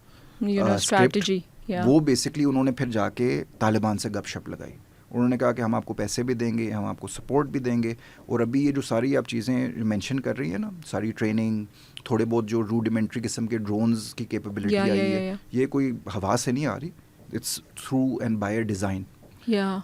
strategy. वो बेसिकली उन्होंने फिर जाके तालिबान से गपशप लगाई। उन्होंने कहा कि हम आपको पैसे भी देंगे, हम आपको सपोर्ट भी देंगे, और अभी ये जो सारी आप चीज़ें मेंशन कर रही हैं ना, सारी ट्रेनिंग, थोड़े बहुत जो रूडिमेंट्री किस्म के ड्रोन्स की कैपेबिलिटी आई है, ये कोई हवा से नहीं आ रही, it's through and by design.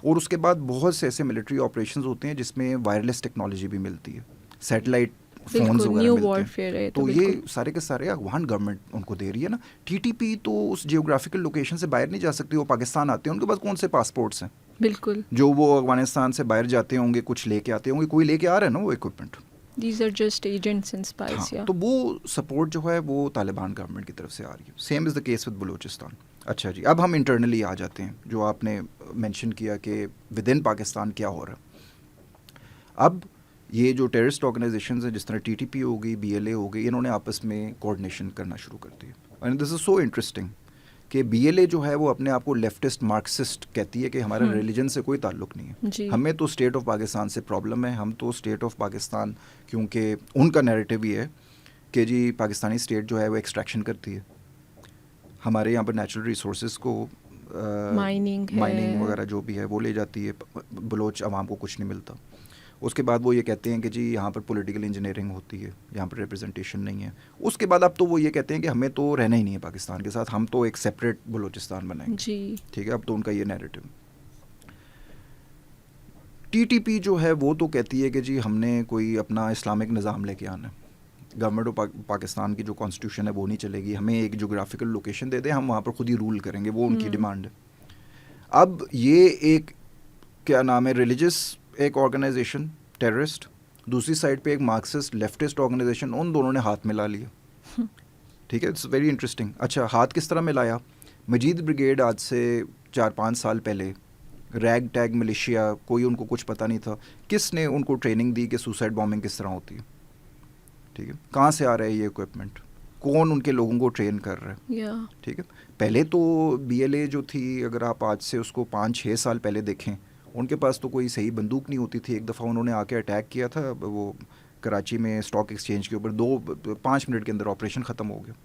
और उसके बाद बहुत से ऐसे मिलिट्री ऑपरेशंस होते हैं जिसमें वायरलेस टेक्नोलॉजी भी मिलती है, सैटेलाइट फोन्स वगैरह मिलते हैं। तो ये सारे के सारे अफगान गवर्नमेंट उनको दे रही है ना। टीटीपी तो उस जियोग्राफिकल लोकेशन से बाहर नहीं जा सकती, वो पाकिस्तान आते हैं, उनके पास कौन से पासपोर्ट्स हैं बिल्कुल, जो वो अफगानिस्तान से बाहर जाते होंगे, कुछ लेके आते होंगे, कोई लेके आ रहा है ना वो equipment. These are just agents and spies. हाँ, Yeah. तो वो सपोर्ट जो है वो तालिबान गवर्नमेंट की तरफ से आ रही है। Same is the case with Balochistan. अच्छा जी, अब हम इंटरनली आ जाते हैं, जो आपने मेंशन किया कि विद इन पाकिस्तान क्या हो रहा है। अब ये जो टेररिस्ट ऑर्गेनाइजेशंस हैं, जिस तरह टीटीपी हो गई, बीएलए हो गई, इन्होंने आपस में कोऑर्डिनेशन करना शुरू कर दिया। And this is so interesting कि बीएलए जो है वो अपने आप को लेफ्टिस्ट मार्क्सिस्ट कहती है कि हमारा रिलीजन से कोई ताल्लुक नहीं है, जी। हमें तो स्टेट ऑफ पाकिस्तान से प्रॉब्लम है, हम तो स्टेट ऑफ पाकिस्तान, क्योंकि उनका नैरेटिव ये है कि जी पाकिस्तानी स्टेट जो है वो एक्सट्रैक्शन करती है, हमारे यहाँ पर नेचुरल रिसोर्स को माइनिंग वगैरह जो भी है वो ले जाती है, बलोच अवाम को कुछ नहीं मिलता। उसके बाद वो ये कहते हैं कि जी यहाँ पर पॉलिटिकल इंजीनियरिंग होती है, यहाँ पर रिप्रेजेंटेशन नहीं है। उसके बाद अब तो वो ये कहते हैं कि हमें तो रहना ही नहीं है पाकिस्तान के साथ, हम तो एक सेपरेट बलूचिस्तान बनाएंगे जी। ठीक है, अब तो उनका ये नैरेटिव। टीटीपी जो है वो तो कहती है कि जी हमने कोई अपना इस्लामिक निज़ाम लेके आना है, गवर्नमेंट ऑफ पाकिस्तान की जो कॉन्स्टिट्यूशन है वो नहीं चलेगी, हमें एक जोग्राफिकल लोकेशन दे दें, हम वहाँ पर खुद ही रूल करेंगे, वो उनकी डिमांड है। अब ये एक क्या नाम है, रिलीजियस एक ऑर्गेनाइजेशन टेररिस्ट, दूसरी साइड पे एक मार्क्सिस्ट लेफ्टिस्ट ऑर्गेनाइजेशन, उन दोनों ने हाथ मिला लिया। ठीक है, इट्स वेरी इंटरेस्टिंग। अच्छा, हाथ किस तरह मिलाया? मजीद ब्रिगेड आज से 4-5 साल पहले, रैग टैग मिलिशिया, कोई उनको कुछ पता नहीं था, किसने उनको ट्रेनिंग दी कि सुसाइड बॉम्बिंग किस तरह होती है। ठीक है, कहाँ से आ रहा है ये इक्विपमेंट, कौन उनके लोगों को ट्रेन कर रहा है। ठीक है, पहले तो बीएलए जो थी, अगर आप आज से उसको 5-6 साल पहले देखें, उनके पास तो कोई सही बंदूक नहीं होती थी। एक दफ़ा उन्होंने आके अटैक किया था वो कराची में स्टॉक एक्सचेंज के ऊपर, 5 मिनट के अंदर ऑपरेशन ख़त्म हो गया।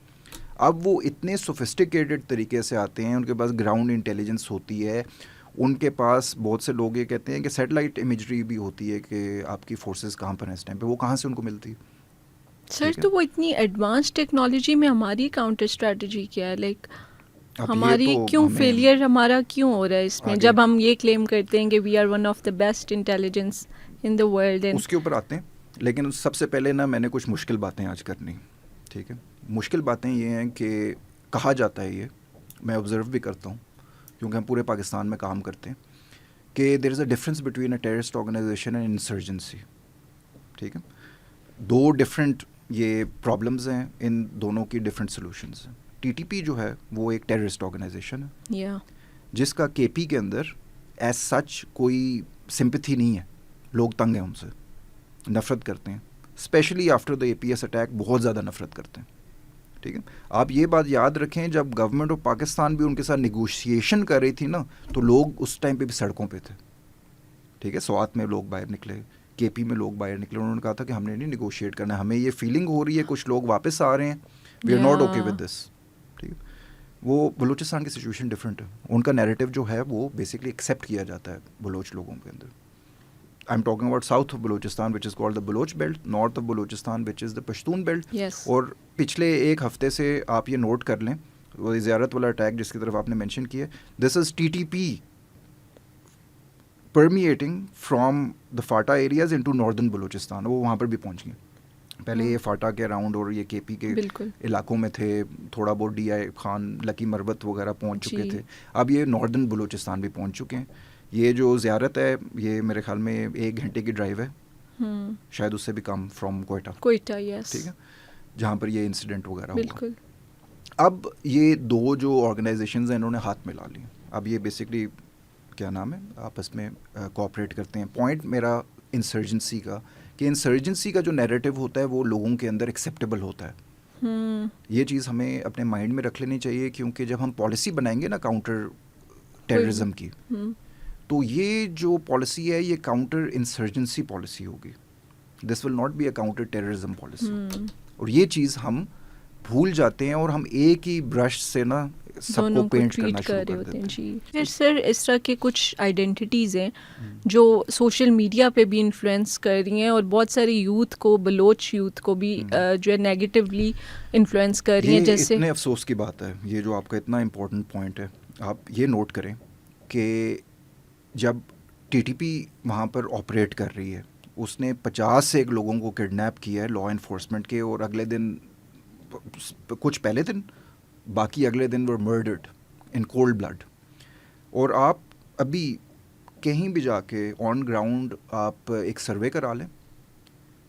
अब वो इतने सोफिस्टिकेटेड तरीके से आते हैं, उनके पास ग्राउंड इंटेलिजेंस होती है, उनके पास बहुत से लोग ये कहते हैं कि सैटेलाइट इमेजरी भी होती है कि आपकी फोर्सेस कहाँ पर हैं इस टाइम पे, वो कहाँ से उनको मिलती है। सर, तो वो इतनी एडवांस टेक्नोलॉजी में हमारी काउंटर स्ट्रेटजी क्या है? लाइक हमारी तो क्यों फेलियर हमारा क्यों हो रहा है इसमें, जब हम ये क्लेम करते हैं कि we are one of the best intelligence in the world. उसके ऊपर आते हैं, लेकिन सबसे पहले ना मैंने कुछ मुश्किल बातें आज करनी। ठीक है, मुश्किल बातें ये हैं कि कहा जाता है, ये मैं ऑब्ज़र्व भी करता हूँ क्योंकि हम पूरे पाकिस्तान में काम करते हैं, कि there is a difference between a terrorist organisation and insurgency. ठीक है, 2 डिफरेंट ये प्रॉब्लम्स हैं, इन दोनों की डिफरेंट सॉल्यूशंस हैं। टीटीपी जो है वो एक टेररिस्ट ऑर्गेनाइजेशन है, जिसका केपी के अंदर एज सच कोई सिंपैथी नहीं है, लोग तंग हैं उनसे, नफ़रत करते हैं, specially after the APS attack बहुत ज़्यादा नफ़रत करते हैं। ठीक है, आप ये बात याद रखें, जब गवर्नमेंट ऑफ पाकिस्तान भी उनके साथ निगोशिएशन कर रही थी ना, तो लोग उस टाइम पे भी सड़कों पे थे। ठीक है, स्वात में लोग बाहर निकले, केपी में लोग बाहर निकले, उन्होंने कहा था कि हमने नहीं निगोशिएट करना, हमें ये फीलिंग हो रही है कुछ लोग वापस आ रहे हैं, we are not okay with this. ठीक है, वो बलूचिस्तान की सिचुएशन डिफरेंट है, उनका नैरेटिव जो है वो बेसिकली एक्सेप्ट किया जाता है बलोच लोगों के अंदर। I am talking about south of Balochistan which is called the Baloch belt, north of Balochistan which is the Pashtun belt. और पिछले 1 हफ्ते से आप ये नोट कर लें, वो ज़ियारत वाला अटैक जिसकी तरफ आपने मेंशन किया, this is TTP permeating from the FATA areas into northern Balochistan, वो वहाँ पर भी पहुँच गए। पहले ये फाटा के अराउंड और ये केपी के इलाकों में थे, थोड़ा बहुत DI खान, लकी मरबत वगैरह पहुँच चुके थे। अब ये नॉर्दर्न बलूचिस्तान भी पहुँच चुके हैं। ये जो ज़ियारत है ये मेरे ख्याल में 1 घंटे की ड्राइव है, शायद उससे भी कम, फ्रॉम कोयटा, यस, ठीक है, जहाँ पर ये इंसिडेंट वगैरह हुआ। अब ये 2 जो ऑर्गेनाइजेशंस हैं इन्होंने हाथ मिला लिए। अब ये बेसिकली क्या नाम है, आपस में कोऑपरेट करते हैं। पॉइंट मेरा इंसर्जेंसी का, कि इंसर्जेंसी का जो नैरेटिव होता है वो लोगों के अंदर एक्सेप्टेबल होता है। ये चीज़ हमें अपने माइंड में रख लेनी चाहिए, क्योंकि जब हम पॉलिसी बनाएंगे ना काउंटर टेररिज्म की, तो ये जो पॉलिसी है ये काउंटर इंसर्जेंसी पॉलिसी होगी। This will not be a counter terrorism policy. और ये चीज़ हम भूल जाते हैं और हम एक ही ब्रश से ना सबको पेंट करना शुरू कर देते हैं। जी, फिर सर इस तरह के कुछ आइडेंटिटीज़ हैं जो सोशल मीडिया पे भी इन्फ्लुएंस कर रही हैं और बहुत सारे यूथ को, बलोच यूथ को भी जो है नेगेटिवली इन्फ्लुएंस कर रही हैं। जैसे इतने अफसोस की बात है, ये जो आपका इतना इम्पोर्टेंट पॉइंट है, आप ये नोट करें कि जब TTP वहाँ पर ऑपरेट कर रही है, उसने 50 से 1 लोगों को किडनैप किया है लॉ इन्फोर्समेंट के, और अगले दिन, कुछ पहले दिन, बाकी अगले दिन वो मर्डर्ड इन कोल्ड ब्लड। और आप अभी कहीं भी जाके ऑन ग्राउंड आप एक सर्वे करा लें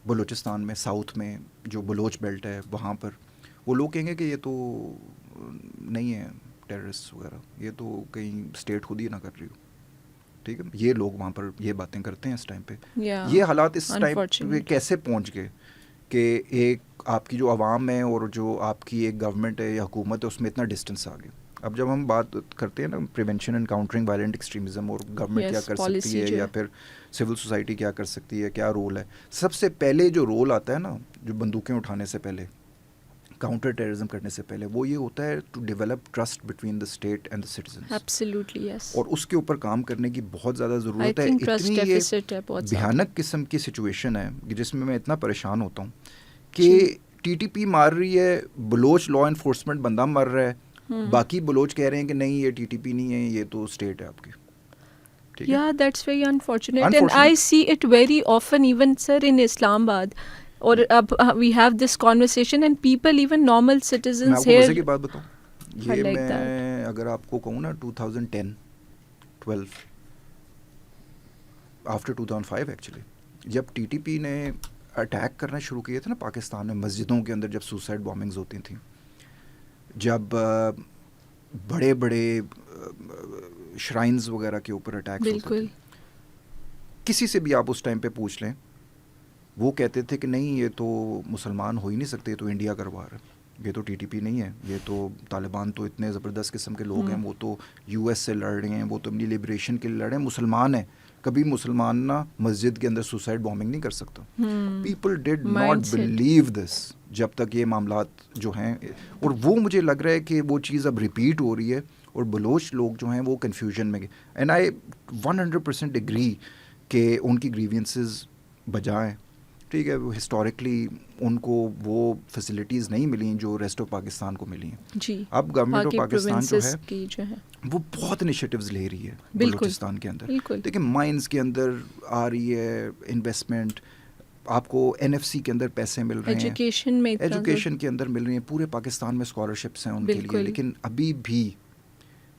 बलूचिस्तान में, साउथ में जो बलोच बेल्ट है वहाँ पर, वो लोग कहेंगे कि ये तो नहीं है टेररिस्ट वगैरह, ये तो कहीं स्टेट खुद ही ना कर रही हो, ठीक है। ये लोग वहाँ पर ये बातें करते हैं इस टाइम पे। ये हालात इस टाइम पे कैसे पहुँच गए कि एक आपकी जो आवाम है और जो आपकी एक गवर्नमेंट है या हुकूमत है उसमें इतना डिस्टेंस आ गया। अब जब हम बात करते हैं ना prevention and countering violent extremism, और गवर्नमेंट क्या कर सकती है या फिर सिविल सोसाइटी क्या कर सकती है, क्या रोल है, सबसे पहले जो रोल आता है ना, जो बंदूकें उठाने से पहले, काउंटर टेररिज्म करने से पहले, वो ये होता है to develop trust between the state and the citizens. Absolutely yes. और उसके ऊपर काम करने की बहुत ज़्यादा ज़रूरत है। इतनी ये भयानक किस्म की सिचुएशन है जिसमें मैं इतना परेशान होता हूँ कि TTP मार रही है, बलोच लॉ इन्फोर्समेंट बंदा मर रहा है, बाकी बलोच कह रहे हैं कि नहीं ये TTP नहीं है, ये तो स्टेट है आपकी। Yeah, that's very unfortunate. And I see it very often, even sir, in Islamabad. और अब we have this conversation and people, even normal citizens here. मैं आपको मजे की बात बताऊँ, ये मैं अगर आपको कहूँ ना 2010, 12, आफ्टर 2005 एक्चुअली, जब TTP ने अटैक करना शुरू किए थे ना पाकिस्तान में, मस्जिदों के अंदर जब सुसाइड बॉम्बिंग्स होती थी, जब बड़े बड़े श्राइन्स वगैरह के ऊपर अटैक्स होते थे, किसी से भी आप उस टाइम पे पूछ लें, वो कहते थे कि नहीं ये तो मुसलमान हो ही नहीं सकते, तो इंडिया करवा रहा है, ये तो TTP नहीं है, ये तो तालिबान तो इतने ज़बरदस्त किस्म के लोग हैं, वो तो US से लड़ रहे हैं, वो तो अपनी लिबरेशन के लिए लड़ रहे हैं, मुसलमान हैं, कभी मुसलमान ना मस्जिद के अंदर सुसाइड बॉम्बिंग नहीं कर सकता। People did not believe this जब तक ये मामलात जो हैं, और वो मुझे लग रहा है कि वो चीज़ अब रिपीट हो रही है और बलोच लोग जो हैं वो कन्फ्यूजन में गए। एंड आई 100% एग्री कि उनकी ग्रीवियंसेस बजाएं, ठीक है, हिस्टोरिकली उनको वो फैसिलिटीज़ नहीं मिली जो रेस्ट ऑफ पाकिस्तान को मिली हैं जी। अब गवर्नमेंट ऑफ पाकिस्तान जो है वो बहुत इनिशिएटिव्स ले रही है बलूचिस्तान के अंदर। देखिए माइंस के अंदर आ रही है इन्वेस्टमेंट, आपको NFC के अंदर पैसे मिल रहे हैं, एजुकेशन के अंदर मिल रही हैं, पूरे पाकिस्तान में स्कॉलरशिप्स हैं उनके लिए, लेकिन अभी भी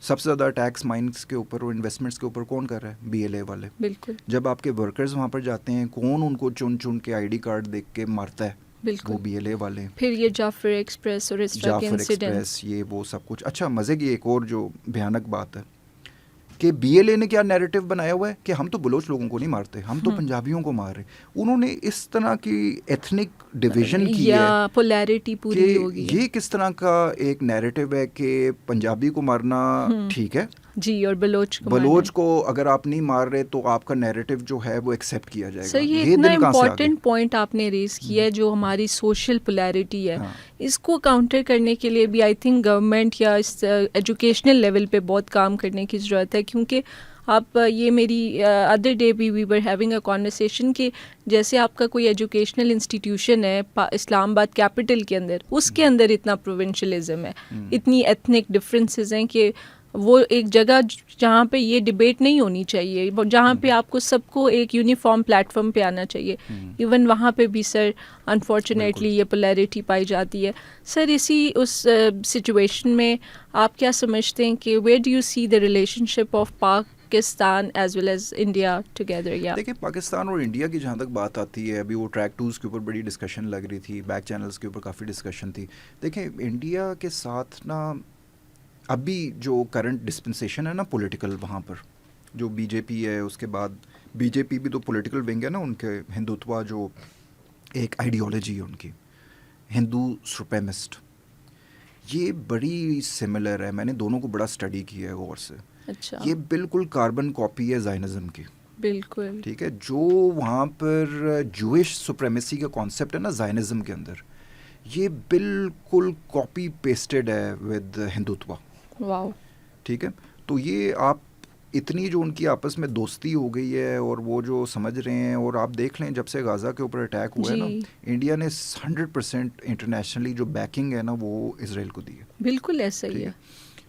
सबसे ज़्यादा टैक्स माइंस के ऊपर और इन्वेस्टमेंट्स के ऊपर कौन कर रहा है? BLA वाले। बिल्कुल। जब आपके वर्कर्स वहाँ पर जाते हैं, कौन उनको चुन चुन के ID कार्ड देख के मारता है? वो BLA वाले। फिर ये जाफर एक्सप्रेस और इस तरह के इंसिडेंट्स, ये वो सब कुछ। अच्छा, मज़े की एक और जो भयानक बात है कि BLA ने क्या नैरेटिव बनाया हुआ है कि हम तो बलोच लोगों को नहीं मारते, हम तो पंजाबियों को मार रहे। उन्होंने इस तरह की एथनिक डिवीजन की है, पोलैरिटी पूरी होगी। ये किस तरह का एक नैरेटिव है कि पंजाबी को मारना ठीक है जी, और बलोच को अगर आप नहीं मार रहे तो आपका नैरेटिव जो है वो एक्सेप्ट किया जाएगा। सर ये इतना इम्पोर्टेंट पॉइंट आपने रेज किया है, जो हमारी सोशल पोलैरिटी है, इसको काउंटर करने के लिए भी आई थिंक गवर्नमेंट या इस एजुकेशनल लेवल पे बहुत काम करने की ज़रूरत है। क्योंकि आप ये मेरी अदर डे भी we were having a conversation कि जैसे आपका कोई एजुकेशनल इंस्टीट्यूशन है इस्लामाबाद कैपिटल के अंदर, उसके अंदर इतना प्रोविंशलिज्म है, इतनी एथनिक डिफरेंसेस हैं कि वो एक जगह जहाँ पे ये डिबेट नहीं होनी चाहिए, जहाँ पे आपको सबको एक यूनिफॉर्म प्लेटफॉर्म पे आना चाहिए। इवन वहाँ पे भी सर अनफॉर्चुनेटली ये पोलैरिटी पाई जाती है। सर इसी उस सिचुएशन में आप क्या समझते हैं कि where do you see the relationship of Pakistan as well as India together? या देखिए, पाकिस्तान और इंडिया की जहाँ तक बात आती है, अभी वो ट्रैक टूल्स के ऊपर बड़ी डिस्कशन लग रही थी, बैक चैनल्स के ऊपर काफ़ी डिस्कशन थी। देखिए, इंडिया के साथ ना अभी जो करंट डिस्पेंसेशन है ना पॉलिटिकल, वहाँ पर जो बीजेपी है, उसके बाद बीजेपी भी तो पॉलिटिकल विंग है ना, उनके हिंदुत्व जो एक आइडियोलॉजी है उनकी, हिंदू सुप्रीमिस्ट, ये बड़ी सिमिलर है। मैंने दोनों को बड़ा स्टडी किया है गौर से। अच्छा, ये बिल्कुल कार्बन कॉपी है ज़ायनिज़्म की। बिल्कुल ठीक है, जो वहाँ पर जूइश सुप्रीमेसी का कॉन्सेप्ट है ना ज़ायनिज़्म के अंदर, ये बिल्कुल कॉपी पेस्टेड है विद हिंदुत्व। वाओ। ठीक है, तो ये आप इतनी जो उनकी आपस में दोस्ती हो गई है और वो जो समझ रहे हैं, और आप देख लें जब से गाज़ा के ऊपर अटैक हुआ है ना, इंडिया ने 100% इंटरनेशनली जो बैकिंग है ना वो इसराइल को दी है। बिल्कुल ऐसा ही है।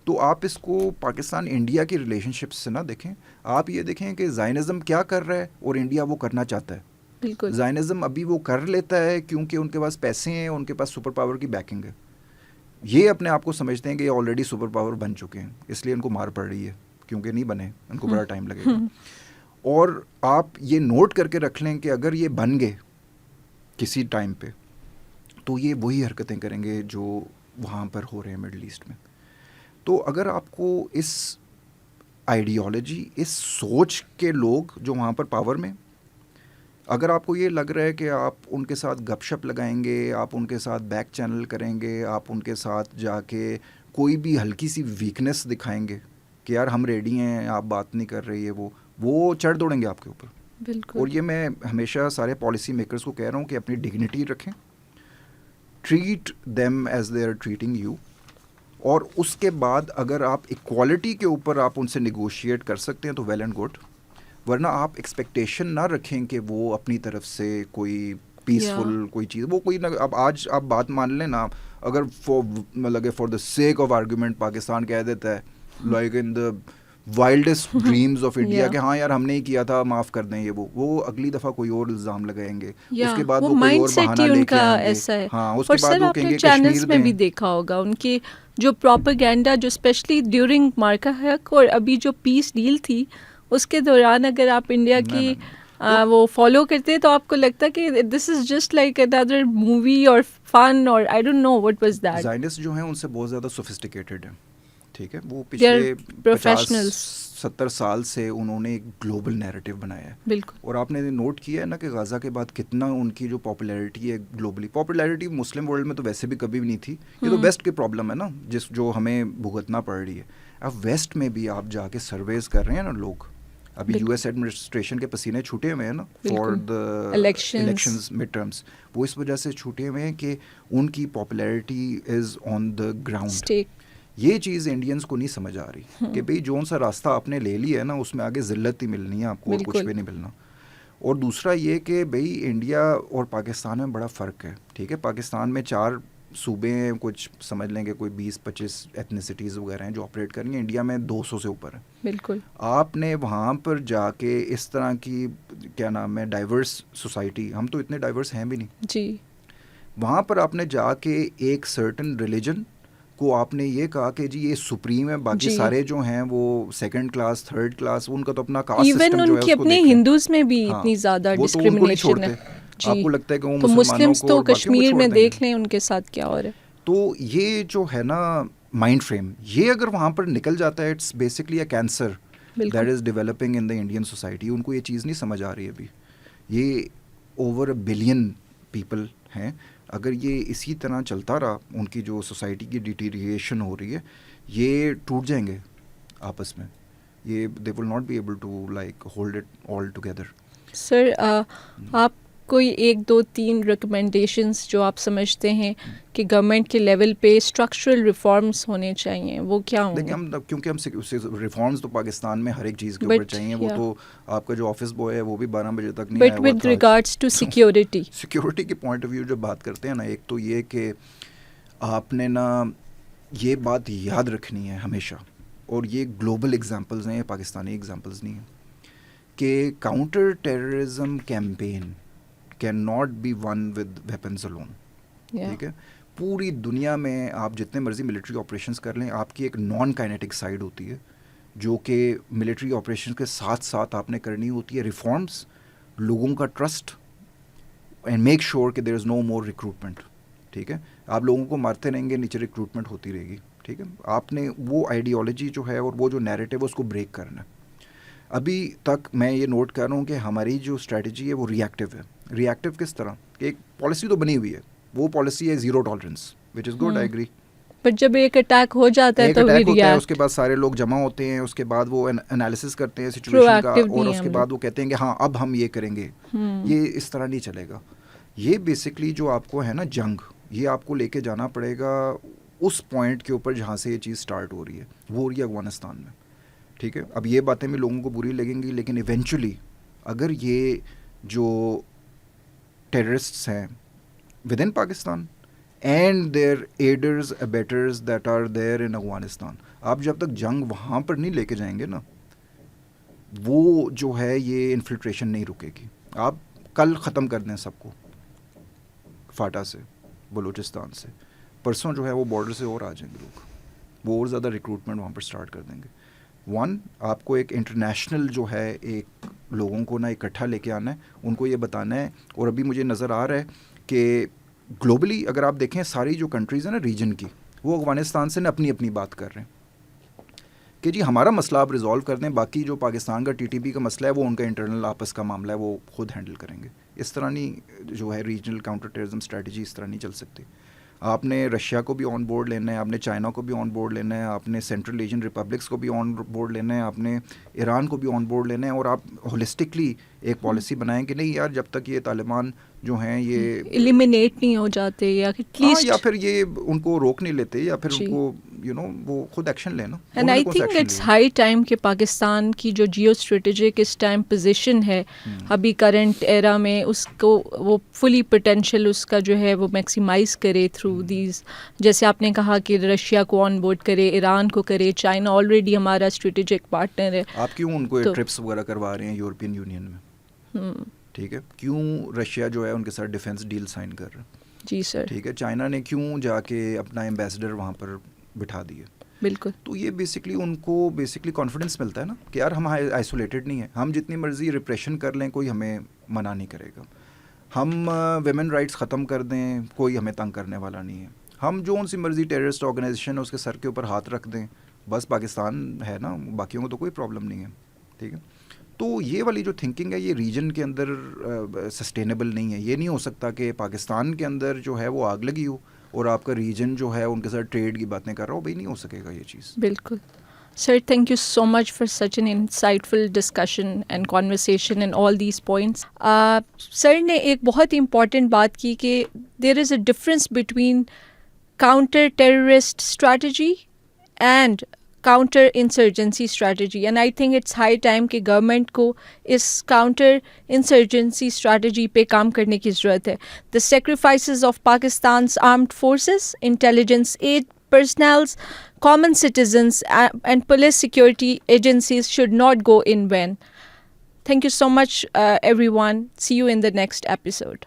तो आप इसको पाकिस्तान इंडिया की रिलेशनशिप से ना देखें, आप ये देखें कि ज़ायनिज़्म क्या कर रहा है और इंडिया वो करना चाहता है। बिल्कुल ज़ायनिज़्म अभी वो कर लेता है क्योंकि उनके पास पैसे हैं, उनके पास सुपर पावर की बैकिंग है। ये अपने आप को समझते हैं कि ये ऑलरेडी सुपर पावर बन चुके हैं, इसलिए इनको मार पड़ रही है, क्योंकि नहीं बने, उनको बड़ा टाइम लगेगा। और आप ये नोट करके रख लें कि अगर ये बन गए किसी टाइम पे, तो ये वही हरकतें करेंगे जो वहाँ पर हो रहे हैं मिडल ईस्ट में। तो अगर आपको इस आइडियोलॉजी, इस सोच के लोग जो वहाँ पर पावर में, अगर आपको ये लग रहा है कि आप उनके साथ गपशप लगाएंगे, आप उनके साथ बैक चैनल करेंगे, आप उनके साथ जाके कोई भी हल्की सी वीकनेस दिखाएंगे कि यार हम रेडी हैं, आप बात नहीं कर रही है, वो चढ़ दौड़ेंगे आपके ऊपर। बिल्कुल। और ये मैं हमेशा सारे पॉलिसी मेकर्स को कह रहा हूँ कि अपनी डिग्निटी रखें, treat them as they are treating you. और उसके बाद अगर आप इक्वालिटी के ऊपर आप उनसे निगोशिएट कर सकते हैं तो वेल एंड गुड, वरना आप एक्सपेक्टेशन ना रखें कि वो अपनी तरफ से कोई पीसफुल कोई चीज़, वो कोई ना, अब आज आप बात मान लें ना, अगर for the sake of argument Pakistan कह देता है like in the wildest dreams of India कि हाँ यार हमने ही किया था, माफ़ कर दें, ये वो अगली दफ़ा कोई और इल्ज़ाम लगाएंगे, उसके बाद वो कोई और बहाना लेके आएंगे। ऐसा है। हाँ, उसके और बाद सर वो आपने कहेंगे चैनल्स कश्मीर में भी दें। देखा होगा उनकी जो प्रोपेगेंडा, जो स्पेशली ड्यूरिंग मार्का हक और अभी जो पीस डील थी उसके दौरान, अगर आप इंडिया की वो फॉलो करते हैं तो आपको लगता है कि this is just like another movie और फन, और I don't know what was that. Zionist जो हैं उनसे बहुत ज़्यादा सोफिस्टिकेटेड है। ठीक है, वो They are पिछले professionals. 50-70 साल से उन्होंने एक ग्लोबल नैरेटिव बनाया है। बिल्कुल। और आपने नोट किया है ना कि गाज़ा के बाद कितना उनकी जो पॉपुलैरिटी है ग्लोबली, पॉपुलैरिटी मुस्लिम वर्ल्ड में तो वैसे भी कभी भी नहीं थी, ये तो वेस्ट की प्रॉब्लम है ना, जो हमें भुगतना पड़ रही है। अब वेस्ट में भी आप जाके सर्वेज कर रहे हैं ना लोग, अभी यूएस एडमिनिस्ट्रेशन के पसीने छूटे हुए हैं ना for the elections mid terms, वो इस वजह से छूटे हुए हैं कि उनकी popularity is on the ground. ये चीज़ इंडियंस को नहीं समझ आ रही कि भाई जोन सा रास्ता आपने ले लिया है ना, उसमें आगे ज़िल्लत ही मिलनी है आपको, और कुछ भी नहीं मिलना। और दूसरा ये कि भाई इंडिया और पाकिस्तान में बड़ा फ़र्क है। ठीक है, पाकिस्तान में 4 सूबे हैं, कुछ समझ लेंगे कोई 20-25 एथनिसिटीज़ वगैरह हैं जो ऑपरेट कर रही हैं, इंडिया में 200 से ऊपर है। बिल्कुल। आपने वहाँ पर जाके इस तरह की क्या नाम है डाइवर्स सोसाइटी, हम तो इतने डाइवर्स हैं भी नहीं जी, वहाँ पर आपने जाके एक सर्टन रिलीजन को आपने ये कहा कि जी ये सुप्रीम है, बाकी सारे जो हैं वो सेकंड क्लास, थर्ड क्लास, उनका तो अपना कास्ट सिस्टम जो है उनके अपने हिंदूज में भी इतनी ज़्यादा डिस्क्रिमिनेशन है। आपको लगता है कि वो तो मुस्लिम्स तो कश्मीर में देख लें उनके साथ क्या हो रहा है। तो ये जो है ना माइंड फ्रेम, ये अगर वहाँ पर निकल जाता है, it's basically a cancer that is developing in the Indian society. उनको ये चीज़ नहीं समझ आ रही अभी। ये ओवर 1 बिलियन पीपल हैं, अगर ये इसी तरह चलता रहा, उनकी जो सोसाइटी की डिटीरिएशन हो रही है, ये टूट जाएंगे आपस में, ये they will not be able to like hold it all together. Sir आप कोई 1, 2, 3 रिकमेंडेशंस जो आप समझते हैं कि गवर्नमेंट के लेवल पे स्ट्रक्चरल रिफॉर्म्स होने चाहिए, वो क्या होंगे? देखिए, क्योंकि हम रिफॉर्म्स तो पाकिस्तान में हर एक चीज़ के ऊपर चाहिए, वो तो आपका जो ऑफिस बॉय है वो भी 12 बजे तक नहीं आया हुआ था। But with regards to security के पॉइंट ऑफ व्यू जब बात करते हैं ना, एक तो ये कि आपने ना ये बात याद रखनी है हमेशा, और ये ग्लोबल एग्जांपल्स हैं, ये पाकिस्तानी एग्जांपल्स नहीं हैं, कि counter terrorism campaign can not be one with weapons alone. ठीक है, पूरी दुनिया में आप जितने मर्जी मिलिट्री ऑपरेशंस कर लें, आपकी एक नॉन काइनेटिक साइड होती है जो कि मिलिट्री ऑपरेशन के साथ साथ आपने करनी होती है रिफॉर्म्स, लोगों का ट्रस्ट, एंड मेक श्योर कि there is no more recruitment. ठीक है, आप लोगों को मारते रहेंगे, नीचे रिक्रूटमेंट होती रहेगी. ठीक है, आपने वो आइडियोलॉजी जो है और वो जो नैरेटिव है उसको ब्रेक करना है. अभी तक मैं ये नोट कर रहा हूँ कि हमारी जो स्ट्रेटजी है वो रिएक्टिव है. रिएक्टिव किस तरह कि एक पॉलिसी तो बनी हुई है, वो पॉलिसी है zero tolerance, which is good, I agree. पर जब एक अटैक हो जाता है तो अटैक होता है, उसके बाद सारे लोग जमा होते हैं, उसके बाद वो एनालिसिस करते हैं सिचुएशन का, और उसके बाद वो कहते हैं कि हाँ अब हम ये करेंगे. ये इस तरह नहीं चलेगा. ये बेसिकली जो आपको है ना जंग, ये आपको लेके जाना पड़ेगा उस पॉइंट के ऊपर जहाँ से ये चीज़ स्टार्ट हो रही है. वो हो रही है अफगानिस्तान में. ठीक है, अब ये बातें भी लोगों को बुरी लगेंगी, लेकिन इवेंचुअली अगर ये जो टेररिस्ट्स हैं within Pakistan and their aiders abettors that are there in Afghanistan, आप जब तक जंग वहाँ पर नहीं लेके जाएंगे ना, वो जो है ये इन्फिल्ट्रेशन नहीं रुकेगी. आप कल ख़त्म कर दें सबको, फाटा से, बलूचिस्तान से, परसों जो है वो बॉर्डर से और आ जाएंगे लोग, वो और ज़्यादा रिक्रूटमेंट वहाँ पर स्टार्ट कर देंगे. वन, आपको एक इंटरनेशनल जो है एक लोगों को ना इकट्ठा लेके आना है, उनको ये बताना है. और अभी मुझे नज़र आ रहा है कि ग्लोबली अगर आप देखें सारी जो कंट्रीज़ हैं ना रीजन की, वो अफगानिस्तान से ना अपनी अपनी बात कर रहे हैं कि जी हमारा मसला आप रिजॉल्व कर दें, बाकी जो पाकिस्तान का टीटीपी का मसला है वो उनका इंटरनल आपस का मामला है, वो खुद हैंडल करेंगे. इस तरह नहीं जो है रीजनल काउंटर टेररिज्म स्ट्रेटजी इस तरह नहीं चल सकती. आपने रशिया को भी ऑन बोर्ड लेना है, आपने चाइना को भी ऑन बोर्ड लेना है, आपने सेंट्रल एशियन रिपब्लिक्स को भी ऑन बोर्ड लेना है, आपने ईरान को भी ऑन बोर्ड लेना है, और आप होलिस्टिकली एक पॉलिसी बनाएं कि नहीं यार जब तक ये तालिबान जो हैं ये एलिमिनेट नहीं हो जाते या एटलीस्ट, या फिर ये उनको रोक नहीं लेते, या फिर उनको वो खुद एक्शन लेना. And I think it's high time कि पाकिस्तान की जो जियो स्ट्रेटेजिक इस टाइम पोजीशन है अभी करंट एरा में, उसको वो फुली पोटेंशियल उसका जो है वो मैक्सिमाइज करे थ्रू दीज, जैसे आपने कहा कि रशिया को ऑन बोर्ड करे, ईरान को करे, चाइना ऑलरेडी हमारा स्ट्रेटेजिक पार्टनर है. आप क्यों उनको ट्रिप्स वगैरह करवा रहे हैं यूरोपियन यूनियन में? ठीक है, क्यों रशिया जो है उनके साथ डिफेंस डील साइन कर रहा है? जी सर. ठीक है, चाइना ने क्यों जाके अपना एम्बेसडर वहाँ पर बिठा दिए? बिल्कुल. तो ये बेसिकली उनको कॉन्फिडेंस मिलता है ना कि यार हम आइसोलेटेड नहीं है, हम जितनी मर्जी रिप्रेशन कर लें कोई हमें मना नहीं करेगा, हम वेमेन राइट्स ख़त्म कर दें कोई हमें तंग करने वाला नहीं है, हम जो उनसी मर्जी टेररिस्ट ऑर्गेनाइजेशन है उसके सर के ऊपर हाथ रख दें, बस पाकिस्तान है ना, बाकियों को तो कोई प्रॉब्लम नहीं है. ठीक है, तो ये वाली जो थिंकिंग है ये रीजन के अंदर सस्टेनेबल नहीं है. ये नहीं हो सकता कि पाकिस्तान के अंदर जो है वो आग लगी हो और आपका रीजन जो है उनके साथ ट्रेड की बातें कर रहा हो, भाई नहीं हो सकेगा ये चीज़. बिल्कुल. Sir, thank you so much for such an insightful discussion and conversation and all these points. Sir ने एक बहुत important बात की कि there is a difference between counter-terrorist strategy and counter-insurgency strategy. And I think it's high time कि government को इस counter-insurgency strategy पे काम करने की ज़रूरत है. The sacrifices of Pakistan's armed forces, intelligence aid personnel, common citizens and police security agencies should not go in vain. Thank you so much, everyone. See you in the next episode.